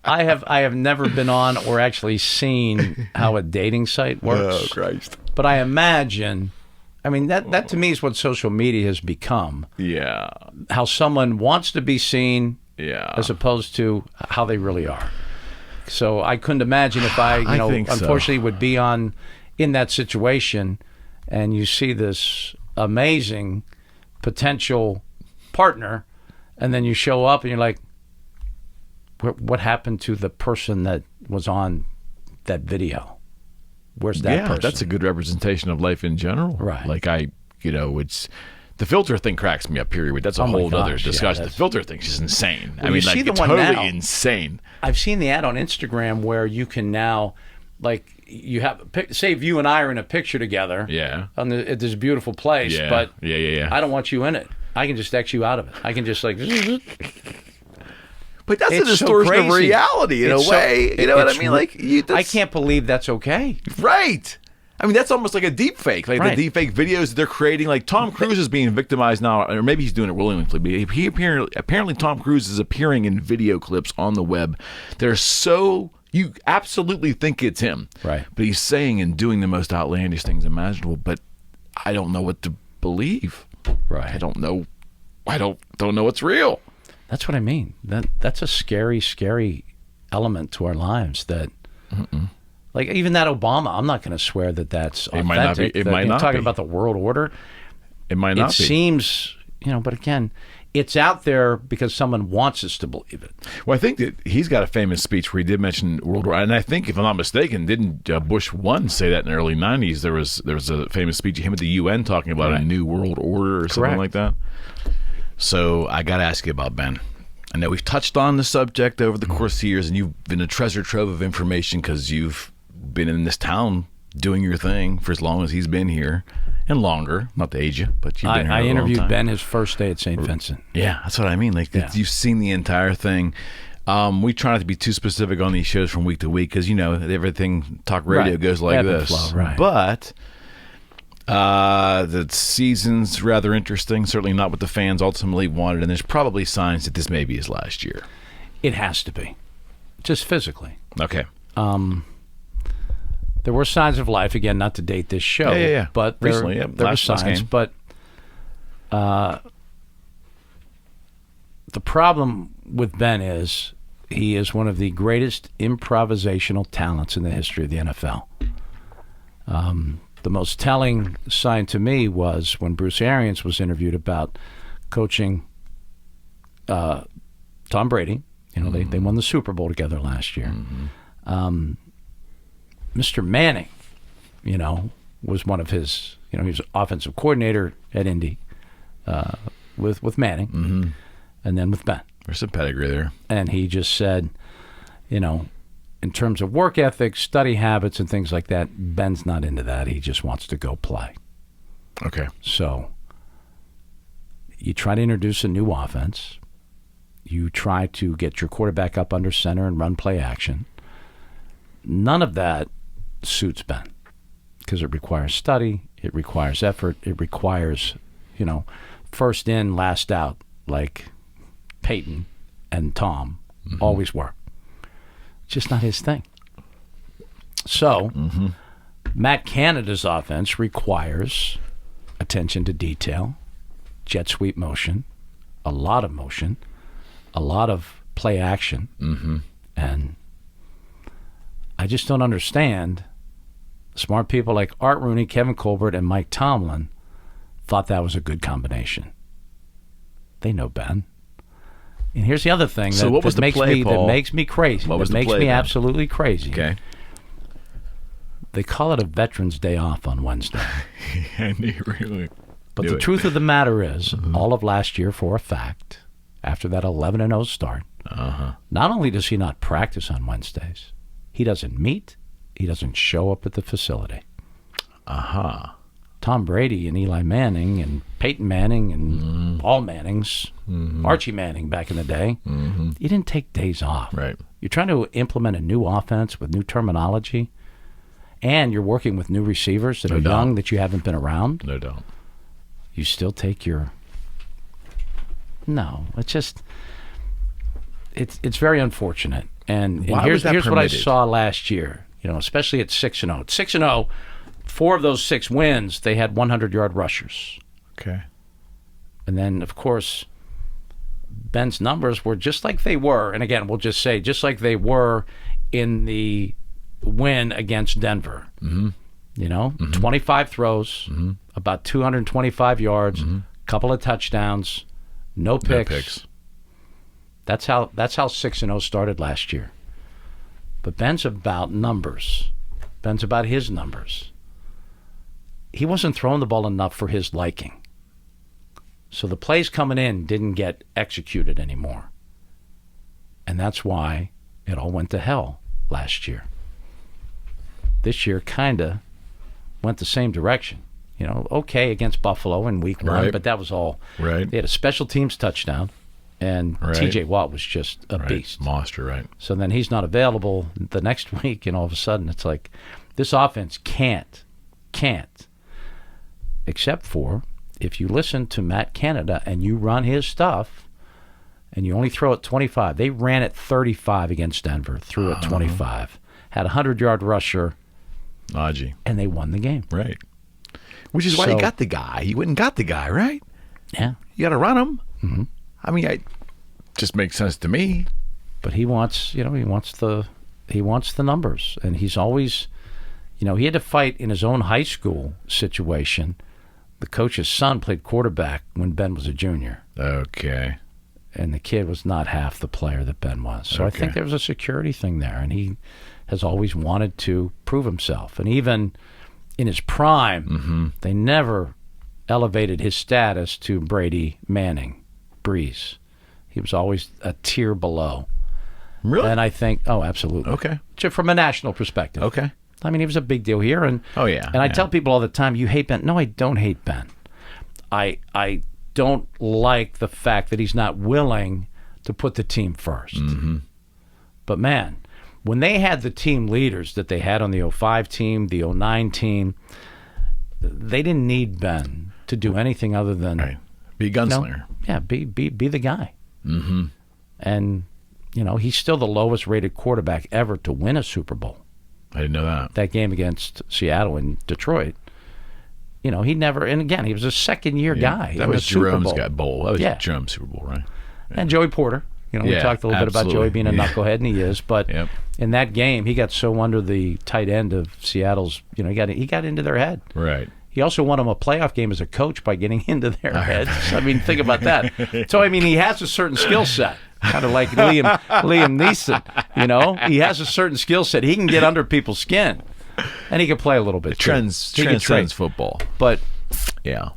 I have never been on or actually seen how a dating site works. Christ. But I imagine, I mean, that to me is what social media has become. Yeah. How someone wants to be seen Yeah. as opposed to how they really are. So I couldn't imagine if I think so. unfortunately would be in that situation, and you see this amazing potential partner, and then you show up and you're like, what happened to the person that was on that video? Where's that person? That's a good representation of life in general. Right. Like it's the filter thing cracks me up. Period. That's a Oh my whole other gosh, yeah, discussion. The that's- filter thing's just insane. Well, I mean, you like see the it's one totally now. insane. I've seen the ad on Instagram where you can now, like, you have say if you and I are in a picture together, Yeah. at this beautiful place, Yeah. but Yeah. I don't want you in it. I can just X you out of it. I can just like. But that's a It's so distortion of crazy. reality in It's a so- way. You know what I it's mean? re- Like I can't believe that's okay. Right. I mean, that's almost like a deep fake. Like Right. the deep fake videos they're creating. Like Tom Cruise is being victimized now, or maybe he's doing it willingly. But he apparently Tom Cruise is appearing in video clips on the web. They're so you absolutely think it's him, Right. But he's saying and doing the most outlandish things imaginable. But I don't know what to believe. Right. I don't know. I don't know what's real. That's what I mean. That's a scary, scary element to our lives. That, like even that Obama, I'm not going to swear that that's authentic. might not be- it that, might not talking be. about the world order. It might not It be. seems, but again, it's out there because someone wants us to believe it. Well, I think that he's got a famous speech where he did mention World War, and I think, if I'm not mistaken, didn't Bush 1 say that in the early 90s? There was a famous speech of him at the UN talking about a new world order or something Correct. like that. So I got to ask you about Ben. I know we've touched on the subject over the course of years, and you've been a treasure trove of information because you've been in this town doing your thing for as long as he's been here, and longer. Not to age you, but you've been here I a long interviewed time. Ben his first day at St. Vincent. Yeah, that's what I mean. Like you've seen the entire thing. We try not to be too specific on these shows from week to week because everything talk radio Right. goes like Ebb and this. flow, right. But the season's rather interesting. Certainly not what the fans ultimately wanted, and there's probably signs that this may be his last year. It has to be, just physically. Okay. There were signs of life, again, not to date this show. Yeah. But Recently, there were last signs. game. But the problem with Ben is he is one of the greatest improvisational talents in the history of the NFL. The most telling sign to me was when Bruce Arians was interviewed about coaching Tom Brady. They won the Super Bowl together last year. Mr. Manning, was one of his, he was offensive coordinator at Indy with Manning and then with Ben. There's some pedigree there. And he just said, in terms of work ethic, study habits, and things like that, Ben's not into that. He just wants to go play. Okay. So you try to introduce a new offense. You try to get your quarterback up under center and run play action. None of that suits Ben because it requires study. It requires effort. It requires, first in, last out, like Peyton and Tom always were. Just not his thing. So, Matt Canada's offense requires attention to detail, jet sweep motion, a lot of play action, and I just don't understand. Smart people like Art Rooney, Kevin Colbert, and Mike Tomlin thought that was a good combination. They know Ben. And here's the other thing So what was the play, Paul? that makes me crazy. What was that the makes play me then? absolutely crazy. Okay. They call it a Veterans Day off on Wednesday. And he really But knew the it. truth of the matter is, all of last year, for a fact, after that 11-0 start, not only does he not practice on Wednesdays, he doesn't meet, he doesn't show up at the facility. Tom Brady and Eli Manning and Peyton Manning and all Mannings, Archie Manning back in the day, you didn't take days off. Right. You're trying to implement a new offense with new terminology, and you're working with new receivers that are young that you haven't been around. No doubt. You still take your... No, it's just... It's very unfortunate. And Why here's was that what I permitted? saw last year, especially at 6-0. At 6-0, 4 of those 6 wins, they had 100-yard rushers. Okay. And then, of course, Ben's numbers were just like they were, and again, we'll just say, just like they were in the win against Denver. 25 throws, about 225 yards, couple of touchdowns, no picks. That's how 6-0 started last year. But Ben's about numbers. Ben's about his numbers. He wasn't throwing the ball enough for his liking. So the plays coming in didn't get executed anymore. And that's why it all went to hell last year. This year kind of went the same direction. Okay against Buffalo in week 1, Right. but that was all. Right. They had a special teams touchdown, and Right. T.J. Watt was just a beast. Monster, right. So then he's not available the next week, and all of a sudden it's like this offense can't, except for if you listen to Matt Canada and you run his stuff and you only throw it 25. They ran it 35 against Denver, threw it 25, had a 100-yard rusher, Najee. and they won the game. Right. Which is why So- you got the guy. You went and got the guy, right? Yeah. You got to run him. I mean, just makes sense to me. But he wants, he wants the numbers, and he's always, he had to fight in his own high school situation. The coach's son played quarterback when Ben was a junior, Okay. and the kid was not half the player that Ben was. So I Okay. think there was a security thing there, and he has always wanted to prove himself. And even in his prime, they never elevated his status to Brady, Manning, Breeze. He was always a tier below. Really? And I think, absolutely. Okay. From a national perspective. Okay. I mean, he was a big deal here. And I tell people all the time, you hate Ben. No, I don't hate Ben. I don't like the fact that he's not willing to put the team first. Mm-hmm. But, man, when they had the team leaders that they had on the 05 team, the 09 team, they didn't need Ben to do anything other than be a gunslinger. Be the guy. Mm-hmm. And, he's still the lowest rated quarterback ever to win a Super Bowl. I didn't know that. That game against Seattle and Detroit. He never, and again, he was a second-year guy. That was Jerome's bowl. That was Yeah. Jerome's Super Bowl, right? Yeah. And Joey Porter. We talked a little bit about Joey being a knucklehead, and he is. But in that game, he got so under the tight end of Seattle's, he got into their head. Right. He also won him a playoff game as a coach by getting into their heads. I mean, think about that. So, I mean, he has a certain skill set, kind of like Liam Neeson. He has a certain skill set. He can get under people's skin, and he can play a little bit. Transcends football. But yeah,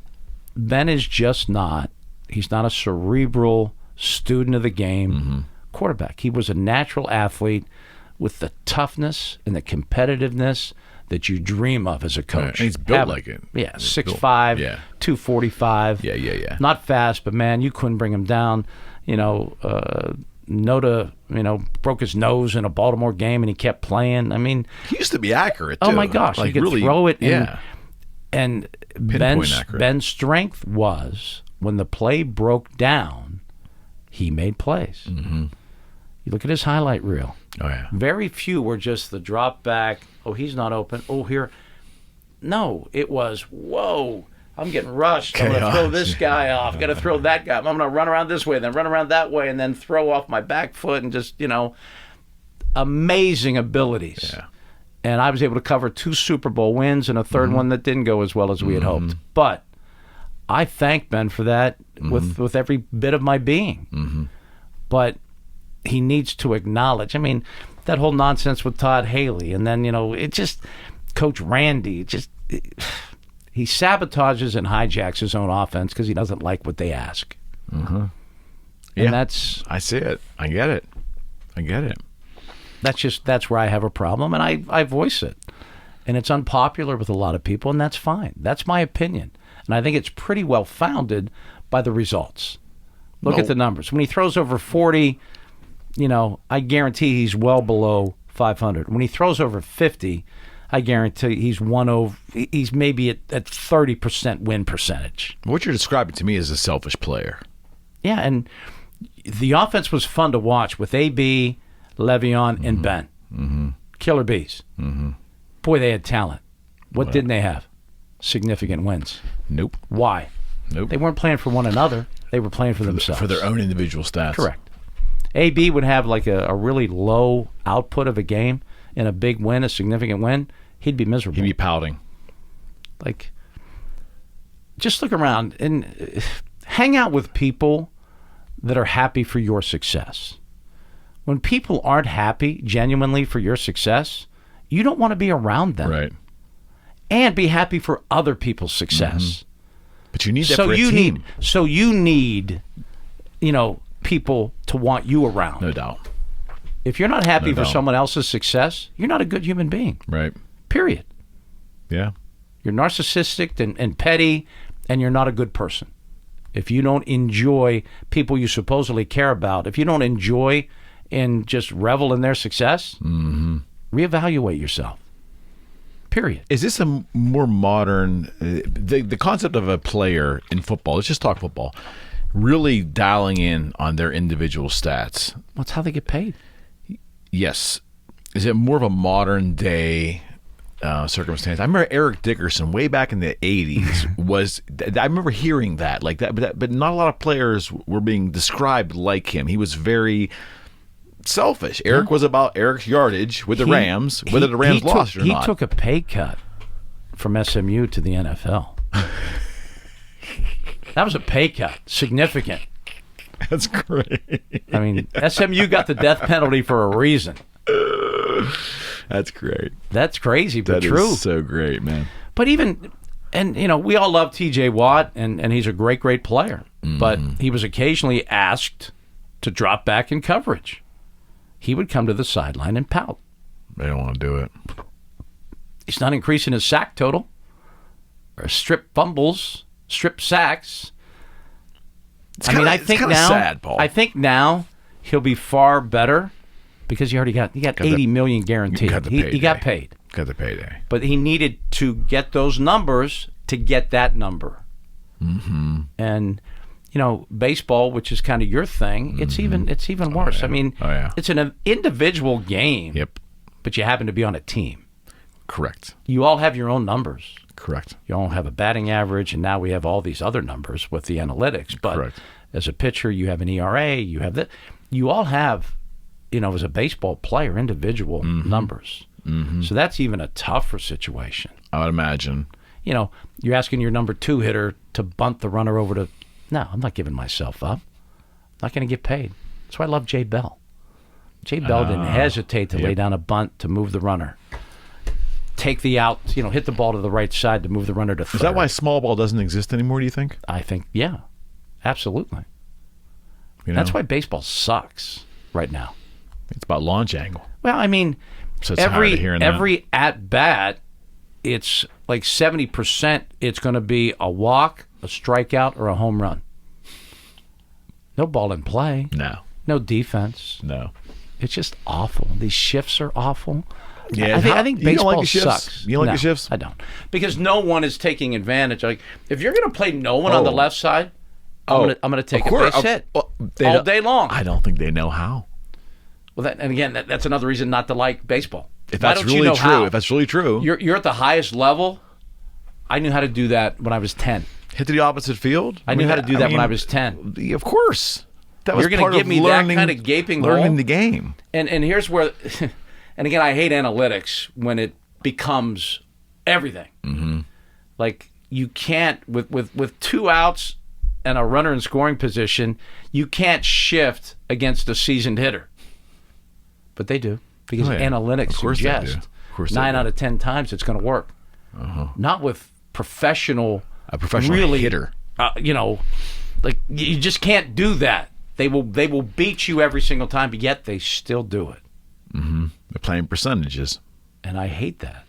Ben is just not. He's not a cerebral student of the game quarterback. He was a natural athlete with the toughness and the competitiveness that you dream of as a coach. Right. And he's built like it. Yeah, 6'5", 245. Yeah. Not fast, but man, you couldn't bring him down. Noda, broke his nose in a Baltimore game, and he kept playing. I mean, he used to be accurate, too. Oh my gosh, like he could really, throw it. Yeah. And Ben's strength was when the play broke down, he made plays. Mm-hmm. You look at his highlight reel. Oh yeah. Very few were just the drop back. Oh, he's not open. Oh, here. No, it was, whoa, I'm getting rushed. I'm going to throw this guy off. Got to throw that guy. I'm going to run around this way, then run around that way, and then throw off my back foot and just, amazing abilities. Yeah. And I was able to cover 2 Super Bowl wins and a third one that didn't go as well as we had hoped. But I thank Ben for that with every bit of my being. Mm-hmm. But he needs to acknowledge. I mean, that whole nonsense with Todd Haley, and then it just Coach Randy. He sabotages and hijacks his own offense because he doesn't like what they ask. Mm-hmm. And that's I see it. I get it. That's where I have a problem, and I voice it, and it's unpopular with a lot of people, and that's fine. That's my opinion, and I think it's pretty well founded by the results. Look at the numbers. When he throws over 40. I guarantee he's well below 500. When he throws over 50, I guarantee he's he's maybe at 30% win percentage. What you're describing to me is a selfish player. Yeah, and the offense was fun to watch with AB, Le'Veon, and Ben. Mm-hmm. Killer bees. Mm-hmm. Boy, they had talent. What didn't they have? Significant wins. Nope. Why? Nope. They weren't playing for one another. They were playing for themselves. For their own individual stats. Correct. AB would have like a really low output of a game in a big win, a significant win. He'd be miserable. He'd be pouting. Like, just look around and hang out with people that are happy for your success. When people aren't happy genuinely for your success, you don't want to be around them. Right. And be happy for other people's success. Mm-hmm. But you need that for a team. You need, people to want you around. No doubt. If you're not happy for someone else's success, you're not a good human being. Right. Period. Yeah. You're narcissistic and petty, and you're not a good person. If you don't enjoy people you supposedly care about, if you don't enjoy and just revel in their success, reevaluate yourself. Period. Is this a more modern, the concept of a player in football, let's just talk football, really dialing in on their individual stats? That's how they get paid. Yes. Is it more of a modern day circumstance? I remember Eric Dickerson way back in the 80s was, I remember hearing that, like that, but not a lot of players were being described like him. He was very selfish. Eric was about Eric's yardage with the Rams, whether the Rams lost or not. He took a pay cut from SMU to the NFL. That was a pay cut. Significant. That's great. I mean, SMU got the death penalty for a reason. That's great. That's crazy, but that true. That is so great, man. But even, and we all love TJ Watt, and he's a great, great player. Mm-hmm. But he was occasionally asked to drop back in coverage. He would come to the sideline and pout. They don't want to do it. He's not increasing his sack total or strip fumbles, strip sacks. I think now, sad, Paul. I think now he'll be far better because you got $80 million guaranteed. He got paid. Got the payday. But he needed to get those numbers to get that number. Mm-hmm. And baseball, which is kind of your thing, it's even worse. Yeah. I mean, it's an individual game. Yep. But you happen to be on a team. Correct. You all have your own numbers. Correct. You all have a batting average, and now we have all these other numbers with the analytics. But Correct. As a pitcher, you have an ERA. You have that. You all have, as a baseball player, individual numbers. Mm-hmm. So that's even a tougher situation. I would imagine. You're asking your number 2 hitter to bunt the runner over to. No, I'm not giving myself up. I'm not going to get paid. That's why I love Jay Bell. Jay Bell didn't hesitate to lay down a bunt to move the runner. Take the out, hit the ball to the right side to move the runner to third. Is that why small ball doesn't exist anymore, do you think? I think, yeah, absolutely. That's why baseball sucks right now. It's about launch angle. Well, I mean, so it's hard to hear every at-bat, it's like 70% it's going to be a walk, a strikeout, or a home run. No ball in play. No. No defense. No. It's just awful. These shifts are awful. Yeah, I think baseball sucks. sucks. You don't like the shifts? I don't. Because no one is taking advantage. Like, if you're going to play no one on the left side, I'm going to take a base hit all day long. I don't think they know how. Well, that's another reason not to like baseball. If that's really true, if that's really true, you're at the highest level. I knew how to do that when I was 10. Hit to the opposite field. I knew how to do that when I was 10. Of course, that was you're going to give me that kind of gaping hole. Learning the game. And here's where, and again, I hate analytics when it becomes everything. Mm-hmm. Like, you can't with 2 outs and a runner in scoring position, you can't shift against a seasoned hitter. But they do, because analytics suggest 9 out of 10 times it's going to work. Not with a professional hitter. Like, you just can't do that. They will beat you every single time, but yet they still do it. Mm-hmm. They're playing percentages, and I hate that.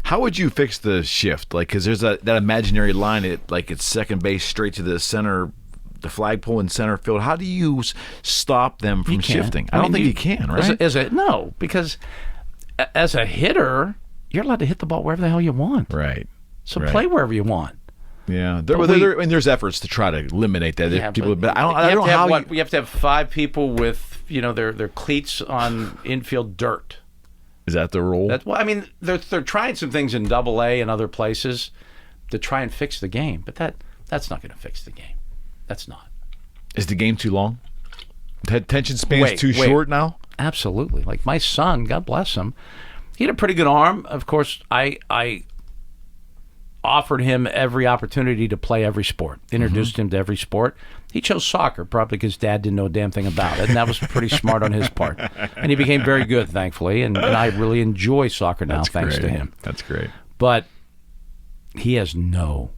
How would you fix the shift? Like, because there's that imaginary line it's second base straight to the center, the flagpole in center field. How do you stop them from shifting? I don't think you can, right? No, because as a hitter, you're allowed to hit the ball wherever the hell you want. Right. So play wherever you want. Yeah, there's efforts to try to eliminate that. Yeah, but I don't know how we have to have 5 people with their cleats on infield dirt. Is that the rule? They're trying some things in Double-A and other places to try and fix the game, but that's not going to fix the game. That's not. Is the game too long? Attention span's too short now? Absolutely. Like my son, God bless him, he had a pretty good arm. Of course, I offered him every opportunity to play every sport, introduced him to every sport. He chose soccer, probably because Dad didn't know a damn thing about it, and that was pretty smart on his part. And he became very good, thankfully, and I really enjoy soccer now, thanks to him. That's great. But he has no,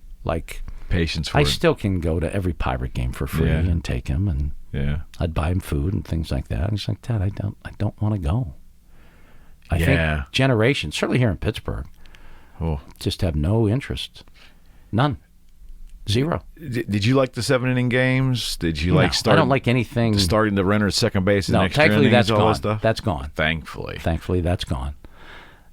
patience for it. I still can go to every Pirate game for free and take him, and I'd buy him food and things like that. And he's like, Dad, I don't want to go. I think generations, certainly here in Pittsburgh, just have no interest. None. Zero. Did you like the 7-inning games? Did you I don't like anything. Starting the runner at second base in the extra thankfully innings, that's all gone. that stuff? That's gone. Thankfully, that's gone.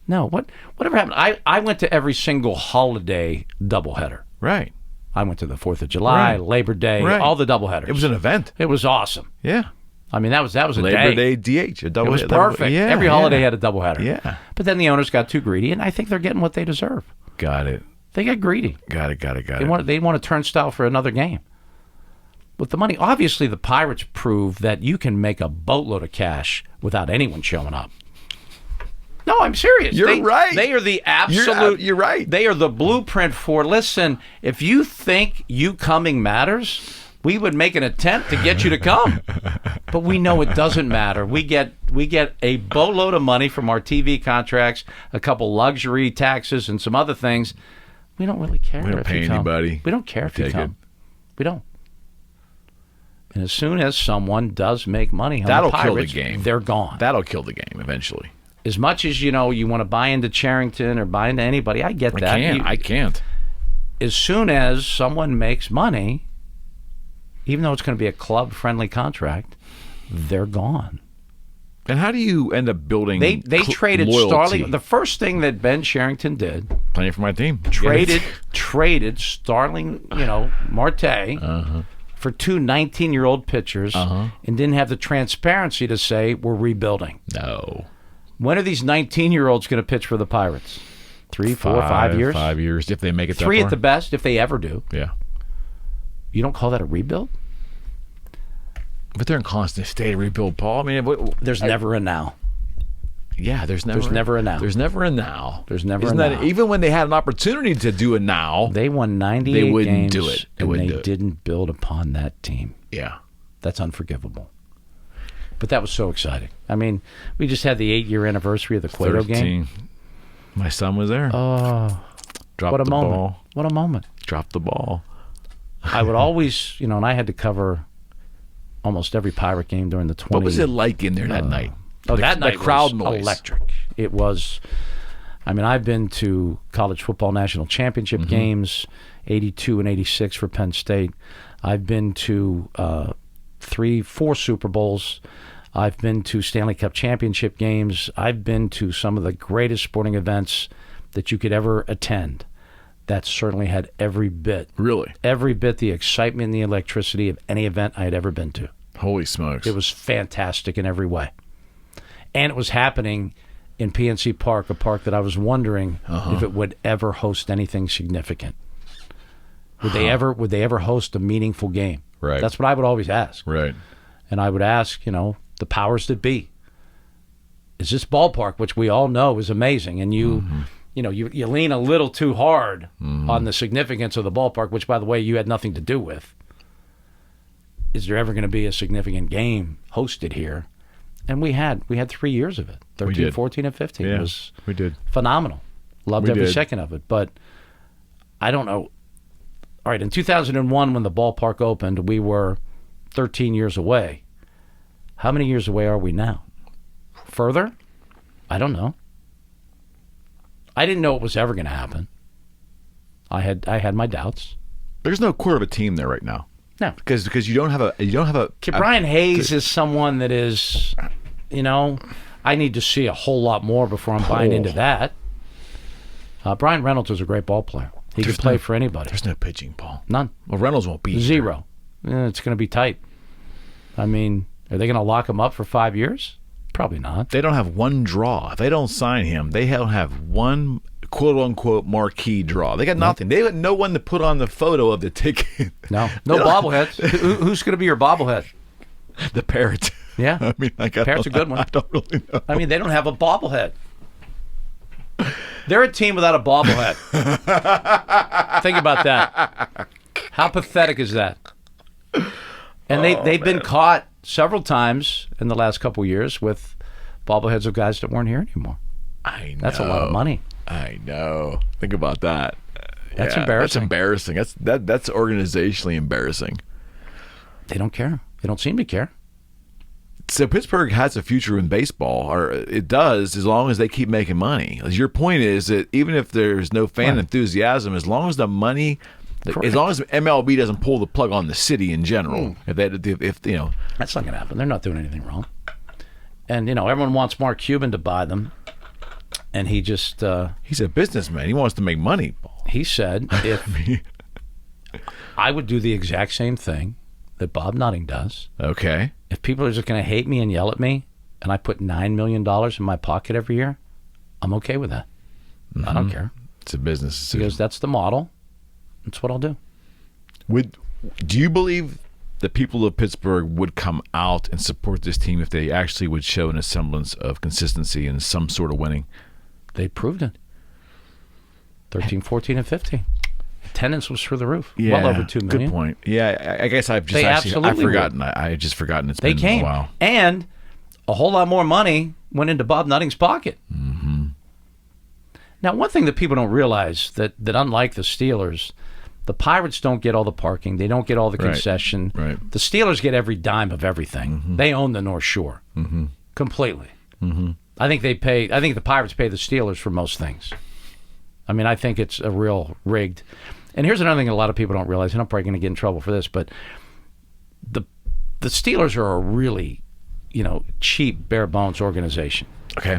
No, whatever happened? I went to every single holiday doubleheader. Right. I went to the 4th of July, Labor Day, all the doubleheaders. It was an event. It was awesome. Yeah. I mean, that was a Labor day. DH. It was perfect. Every holiday had a doubleheader. Yeah. But then the owners got too greedy, and I think they're getting what they deserve. Got it. They got greedy. Got it. They want a turnstile for another game. With the money, obviously the Pirates prove that you can make a boatload of cash without anyone showing up. No, I'm serious. You're right. They are the absolute... You're right. They are the blueprint for, listen, if you think you coming matters, we would make an attempt to get you to come. But we know it doesn't matter. We get a boatload of money from our TV contracts, a couple luxury taxes, and some other things. We don't really care. We don't pay anybody. We don't care if you come. We don't. And as soon as someone does make money on That'll the Pirates, kill the game. they're gone. That'll kill the game eventually. As much as, you want to buy into Charrington or buy into anybody, I get that. I can't. As soon as someone makes money, even though it's going to be a club-friendly contract, they're gone. And how do you end up building They traded loyalty? Starling. The first thing that Ben Charrington did, Playing for my team. traded Starling, Marte for two 19-year-old pitchers and didn't have the transparency to say, we're rebuilding. No. When are these 19-year-olds going to pitch for the Pirates? 3, 4, 5 years? 5 years, if they make it that 3 far. at the best, if they ever do. Yeah. You don't call that a rebuild? But they're in constant state of rebuild, Paul. I mean, There's never a now. Yeah, there's never never a now. There's never a now. There's never Isn't a that, now. even when they had an opportunity to do a now, They won 98 They wouldn't games, do it. They and wouldn't they do it. didn't build upon that team. yeah. That's unforgivable. But that was so exciting. I mean, we just had the 8-year anniversary of the Cueto game. 13. My son was there. Oh, Dropped what a the moment. ball. What a moment. Dropped the ball. I would always, and I had to cover almost every Pirate game during the 20. What was it like in there that night? That night the crowd was noise. electric. It was, I've been to college football national championship games, 82 and 86 for Penn State. I've been to 4 Super Bowls. I've been to Stanley Cup championship games. I've been to some of the greatest sporting events that you could ever attend. That certainly had every bit the excitement and the electricity of any event I had ever been to. Holy smokes. It was fantastic in every way. And it was happening in PNC Park, a park that I was wondering if it would ever host anything significant. Would they ever host a meaningful game? Right. That's what I would always ask. Right. And I would ask, the powers that be. Is this ballpark, which we all know is amazing, and you lean a little too hard on the significance of the ballpark, which, by the way, you had nothing to do with. Is there ever going to be a significant game hosted here? And we had 3 years of it, 13, 14, and 15. Yeah, It was we did. phenomenal. Loved We every did. second of it. But I don't know. All right, in 2001, when the ballpark opened, we were 13 years away. How many years away are we now? Further? I don't know. I didn't know it was ever going to happen. I had my doubts. There's no core of a team there right now. No. Because you don't have a Brian Hayes is someone that is, I need to see a whole lot more before I'm buying into that. Brian Reynolds was a great ball player. He could play for anybody. There's no pitching, Paul. None. Well, Reynolds won't be 0. It's going to be tight. I mean, are they going to lock him up for 5 years? Probably not. They don't have one draw. If they don't sign him, they don't have one quote-unquote marquee draw. They got nothing. They got no one to put on the photo of the ticket. No bobbleheads. Who's going to be your bobblehead? The Parrot. Yeah. I mean, Parrot's a good one. I don't really know. I mean, they don't have a bobblehead. They're a team without a bobblehead. Think about that. How pathetic is that? And they've been caught several times in the last couple of years with bobbleheads of guys that weren't here anymore. I know. That's a lot of money. I know. Think about that. That's Yeah, embarrassing. That's embarrassing. That's organizationally embarrassing. They don't care. They don't seem to care. So Pittsburgh has a future in baseball, or it does, as long as they keep making money. Your point is that even if there's no fan enthusiasm, as long as the money, Correct. as long as MLB doesn't pull the plug on the city in general, if That's not going to happen. They're not doing anything wrong. And, everyone wants Mark Cuban to buy them. And he just... he's a businessman. He wants to make money. he said, if I would do the exact same thing that Bob Nutting does. Okay. If people are just going to hate me and yell at me, and I put $9 million in my pocket every year, I'm okay with that. I don't care. It's a business decision. Because that's the model. That's what I'll do. Do you believe the people of Pittsburgh would come out and support this team if they actually would show a semblance of consistency and some sort of winning? They proved it. 13, 14, and 15. Attendance was through the roof. Yeah, well over 2 million. Good point. Yeah, I guess I've just They I've absolutely forgotten. I just forgotten it's They been came. a while. And a whole lot more money went into Bob Nutting's pocket. Mm-hmm. Now, one thing that people don't realize that unlike the Steelers, The Pirates don't get all the parking. They don't get all the Right. concession. Right. The Steelers get every dime of everything. They own the North Shore completely. I think the Pirates pay the Steelers for most things. I mean, I think it's a real rigged. And here's another thing a lot of people don't realize, and I'm probably going to get in trouble for this, but the Steelers are a really, cheap, bare bones organization. Okay.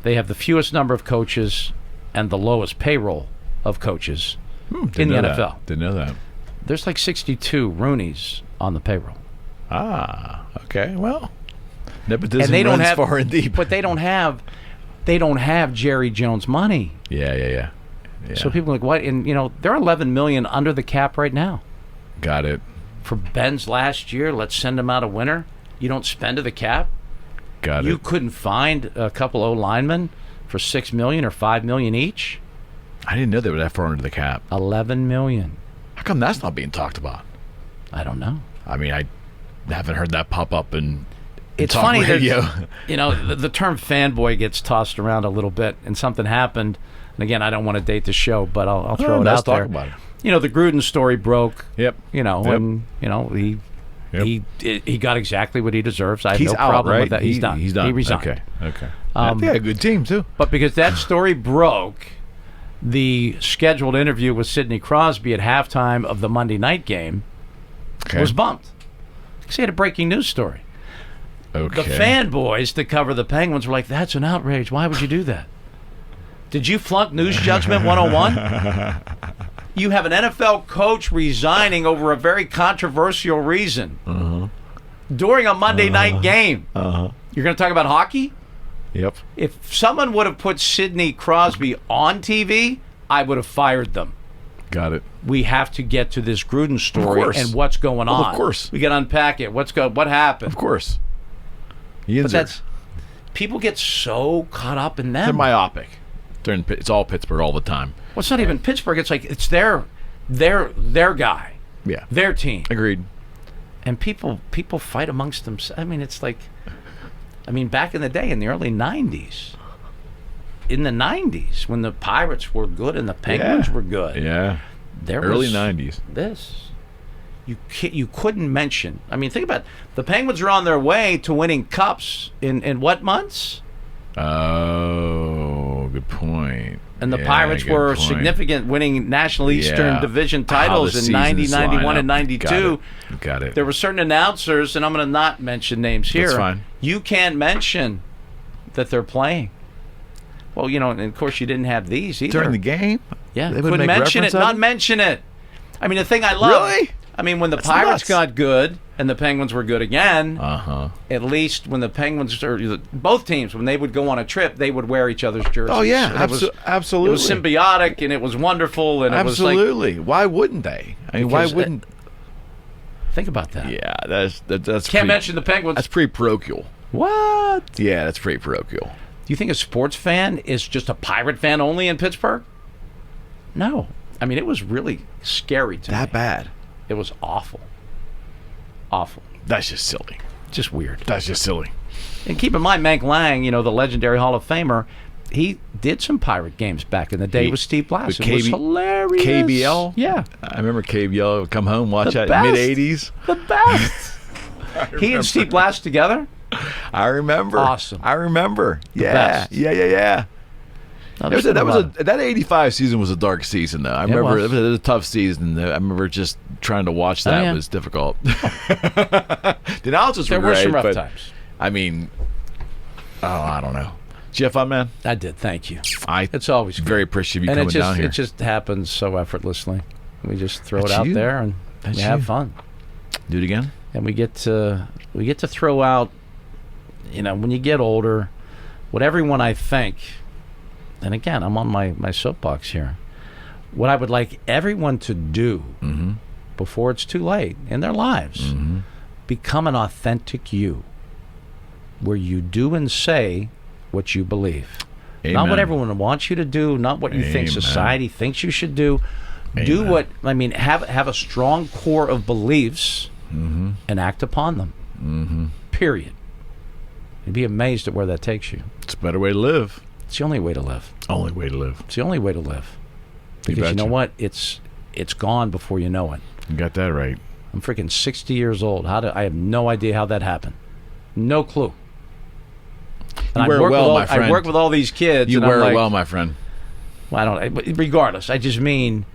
They have the fewest number of coaches and the lowest payroll of coaches in the Didn't know NFL. that. Didn't know that. There's like 62 Rooneys on the payroll. Ah, okay. Well, nepotism And they don't runs have far and deep. But they don't have Jerry Jones money. Yeah. So people are like, what? And they're $11 million under the cap right now. Got it. For Ben's last year, let's send him out a winner. You don't spend to the cap. Got You it. couldn't find a couple O linemen for $6 million or $5 million each. I didn't know they were that far under the cap. $11 million. How come that's not being talked about? I don't know. I mean, I haven't heard that pop up in It's talk funny radio. that the term fanboy gets tossed around a little bit, and something happened. And again, I don't want to date the show, but I'll throw it let's out there. talk about it. The Gruden story broke. Yep. And he got exactly what he deserves. I have He's no out, problem right? with that. He's done. He's done. He resigned. Okay. They had a good team too. But because that story broke, the scheduled interview with Sidney Crosby at halftime of the Monday night game was bumped. Because he had a breaking news story. Okay. The fanboys that cover the Penguins were like, that's an outrage. Why would you do that? Did you flunk News Judgment 101? You have an NFL coach resigning over a very controversial reason during a Monday night game. You're going to talk about hockey? Yep. If someone would have put Sidney Crosby on TV, I would have fired them. Got it. We have to get to this Gruden story and what's going on. Of course. We got to unpack it. What happened? Of course. But people get so caught up in them. They're myopic. It's all Pittsburgh all the time. Well, it's not even Pittsburgh. It's like it's their guy. Yeah. Their team. Agreed. And people fight amongst themselves. I mean, it's like, back in the day, in the early 90s, when the Pirates were good and the Penguins were good. Yeah. There Early was 90s. This. You couldn't mention. Think about it. The Penguins are on their way to winning cups in what months? Oh, good point. And the Pirates were significant, winning National Eastern Division titles in 90, 91, and 92. Got it. There were certain announcers, and I'm going to not mention names here. That's fine. You can't mention that they're playing. Well, and of course you didn't have these either. During the game? Yeah, They would couldn't make mention it, reference of not it? mention it. The thing I love. Really? When the That's Pirates nuts. got good and the Penguins were good again, Uh-huh. at least when the Penguins, or both teams, when they would go on a trip, they would wear each other's jerseys. Oh, yeah. And Absolutely. It was symbiotic, and it was wonderful, and it was like... Absolutely. Why wouldn't they? Why Because, wouldn't... Think about that. Yeah, that's Can't mention the Penguins. That's pretty parochial. What? Yeah, that's pretty parochial. Do you think a sports fan is just a Pirate fan only in Pittsburgh? No. It was really scary to me. That bad. It was awful. Awful. That's just silly. Just weird. That's just silly. And keep in mind, Mank Lang, the legendary Hall of Famer, he did some Pirate games back in the day with Steve Blass. It was hilarious. KBL? Yeah. I remember KBL would come home, watch The that best. mid-'80s. The best. He and Steve Blass together? I remember. Awesome. I remember. best. Yeah. No, That 85 season was a dark season, though. I remember was. it was a tough season. I remember just trying to watch that yeah. was difficult. The announcers There were were great, some rough but times. I don't know. Did you have fun, man? I did, thank you. It's I'm always good. very appreciative of you And coming down here. it just happens so effortlessly. We just throw That's it out you. there and That's we have you. fun. Do it again? And we get to throw out, when you get older, what everyone I think, and again, I'm on my soapbox here, what I would like everyone to do before it's too late in their lives, become an authentic you, where you do and say what you believe. Amen. Not what everyone wants you to do, not what you think Amen. society thinks you should do. Do Amen. what, have a strong core of beliefs and act upon them. Period. You'd be amazed at where that takes you. It's a better way to live. It's the only way to live. Only way to live. It's the only way to live. Because you know betcha. what? It's it's gone before you know it. You got that right. I'm freaking 60 years old. I have no idea how that happened. No clue. And You wear well, my friend. I work with all these kids. You and wear I'm like, well, my friend. Well, I don't. But regardless, I just mean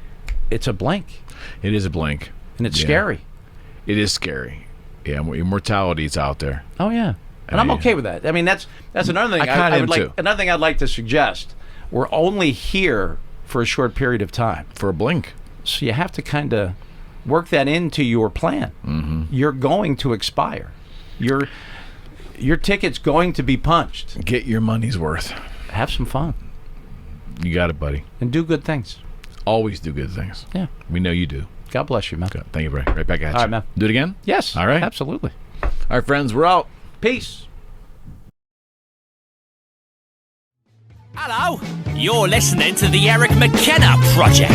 it's a blink, It is a blink. and it's Yeah. scary. It is scary. Yeah, immortality is out there. Oh yeah, and I'm okay with that. I mean, that's another thing. I kinda am would like too. another thing I'd like to suggest. We're only here for a short period of time, For a blink. so you have to kind of work that into your plan. Mm-hmm. You're going to expire. Your ticket's going to be punched. Get your money's worth. Have some fun You got it, buddy. and do good things. Always do good things. Yeah. We know you do. God bless you, man. Good. Thank you, Bray. Right back at you. All right, man. Do it again? Yes. All right. Absolutely. All right, friends, we're out. Peace. Hello, you're listening to the Eric McKenna Project.